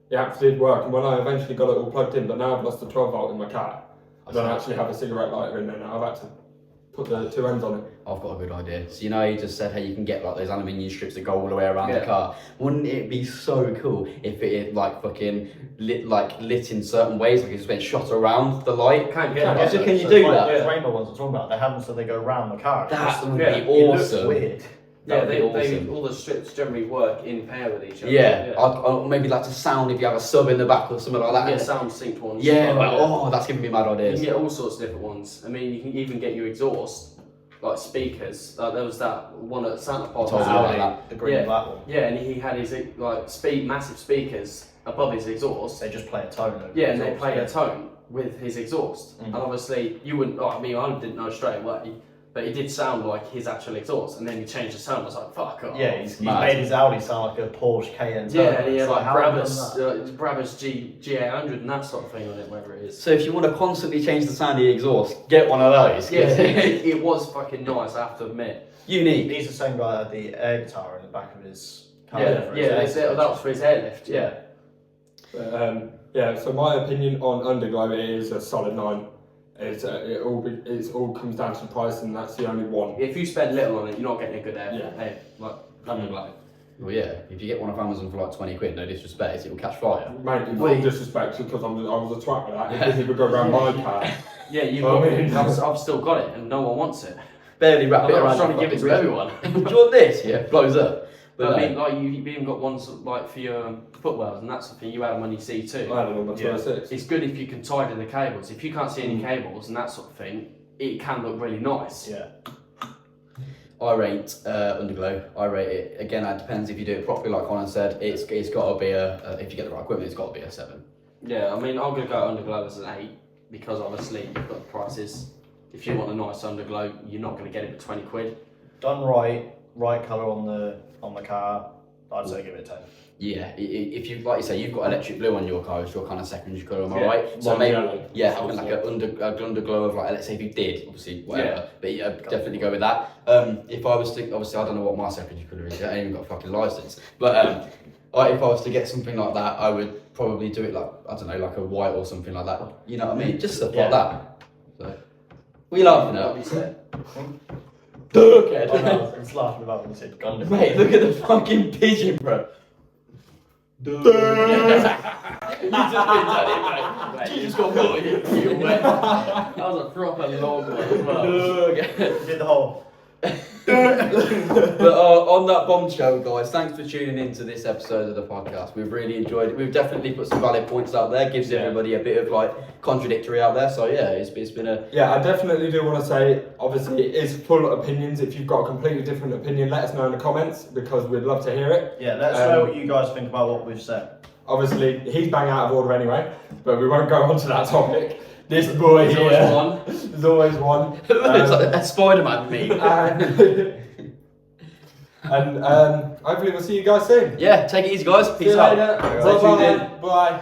S5: The app did work, and when I eventually got it all plugged in, but now I've lost the 12 volt in my car. I don't actually have a cigarette lighter in there now. I've had to put the two ends on it.
S3: I've got a good idea. So you know, you just said how you can get like those aluminium strips that go all the way around
S6: Yeah.
S3: the car. Wouldn't it be so cool if it like fucking lit in certain ways, like it's been shot around the light?
S6: Can't get
S5: Yeah,
S6: it.
S3: so can you
S2: So
S3: do
S2: it's like
S3: that?
S2: those rainbow ones I'm talking about, they have them so they go around the car.
S3: That would
S6: Yeah,
S3: be
S2: It looks
S3: awesome.
S2: weird.
S6: Yeah,
S3: That'd be
S6: they
S3: awesome.
S6: all the strips generally work in pair with each other.
S3: Yeah, I'd maybe like to sound if you have a sub in the back or something like that.
S6: Yeah, sound synced ones.
S3: Yeah,
S6: Like,
S3: oh, that's giving me mad
S6: You
S3: ideas.
S6: can get all sorts of different ones. I mean, you can even get your exhaust, like speakers. Like there was that one at Santa Pod.
S3: Told me about
S2: Audi,
S3: that.
S2: the green
S6: Yeah.
S2: and black one.
S6: Yeah, and he had his like massive speakers above his exhaust.
S2: They just play a tone. Over
S6: Yeah,
S2: the
S6: and they
S2: exhaust,
S6: play
S2: yeah.
S6: a tone. with his exhaust, and obviously you wouldn't. I mean, I didn't know straight away, but it did sound like his actual exhaust, and then he changed the sound. I was like, "Fuck off!"
S2: Yeah, he's made his Audi sound like a Porsche Cayenne.
S6: Yeah,
S2: It's
S6: like
S2: how have you done that?
S6: Brabus G800 and that sort of thing on it, whatever it is.
S3: So if you want to constantly change the sound of the exhaust, get one of those.
S6: Yeah, it was fucking nice, I have to admit.
S3: Unique.
S2: He's the same guy that had the air guitar in the back of his car.
S6: That was for his airlift. Yeah.
S5: So my opinion on Underglow is a solid 9. It all comes down to price, and that's the only one.
S6: If you spend little on it, you're not getting a good like Underglow.
S3: Well, yeah. If you get one off Amazon for like 20 quid, no disrespect, it will catch fire.
S5: Mate, in full disrespect, because I was a twat with that. It doesn't even go around my car.
S6: Yeah, I've still got it, and no one wants it.
S3: Barely wrap it
S6: I'm
S3: around.
S6: trying to give it to everyone.
S3: Do you want this? Yeah, blows up.
S6: But I mean, like you've even got ones like for your footwells and that sort of thing. You had them on your C2.
S5: I had them on my 26.
S6: It's good if you can tidy the cables. If you can't see any cables and that sort of thing, it can look really nice.
S2: Yeah.
S3: I rate Underglow. I rate it again. It depends if you do it properly, like Colin said. It's got to be if you get the right equipment, it's got to be a 7.
S6: Yeah, I mean, I'm gonna go Underglow as an 8 because obviously you've got the prices. If you want a nice Underglow, you're not gonna get it for 20 quid.
S2: Done right colour on the car, I'd say give it a 10.
S3: Yeah, if you like you say you've got electric blue on your car, it's your kind of secondary colour, am I right? So
S5: One
S3: maybe
S5: yellow.
S3: having like an underglow of like, let's say if you did, obviously whatever, but yeah, definitely go with that. If I was to, obviously I don't know what my secondary colour is, I ain't even got a fucking licence, but if I was to get something like that, I would probably do it like, I don't know, like a white or something like that. You know what I mean? Just stuff like that. So, what are you laughing at? Dickhead.
S2: I was laughing about when you said gun.
S3: Mate, look at the fucking pigeon, bro. You just been done it, mate. You just got caught in your field, mate.
S6: That was a proper long one as well.
S2: Did the whole.
S3: But on that bombshell, guys, thanks for tuning in to this episode of the podcast. We've really enjoyed it. We've definitely put some valid points out there. Gives everybody a bit of like contradictory out there. So yeah, it's been a
S5: I definitely do want to say, obviously, it is full of opinions. If you've got a completely different opinion, let us know in the comments because we'd love to hear it.
S2: Yeah, let us know what you guys think about what we've said.
S5: Obviously, he's bang out of order anyway, but we won't go on to that topic. This boy
S6: There's
S5: here,
S6: always one.
S5: there's always one.
S3: it's like a Spider-Man meme.
S5: And hopefully we'll see you guys soon.
S3: Yeah, take it easy, guys.
S5: See
S3: Peace
S5: you
S3: out.
S5: later.
S6: Bye.
S5: Bye. Bye.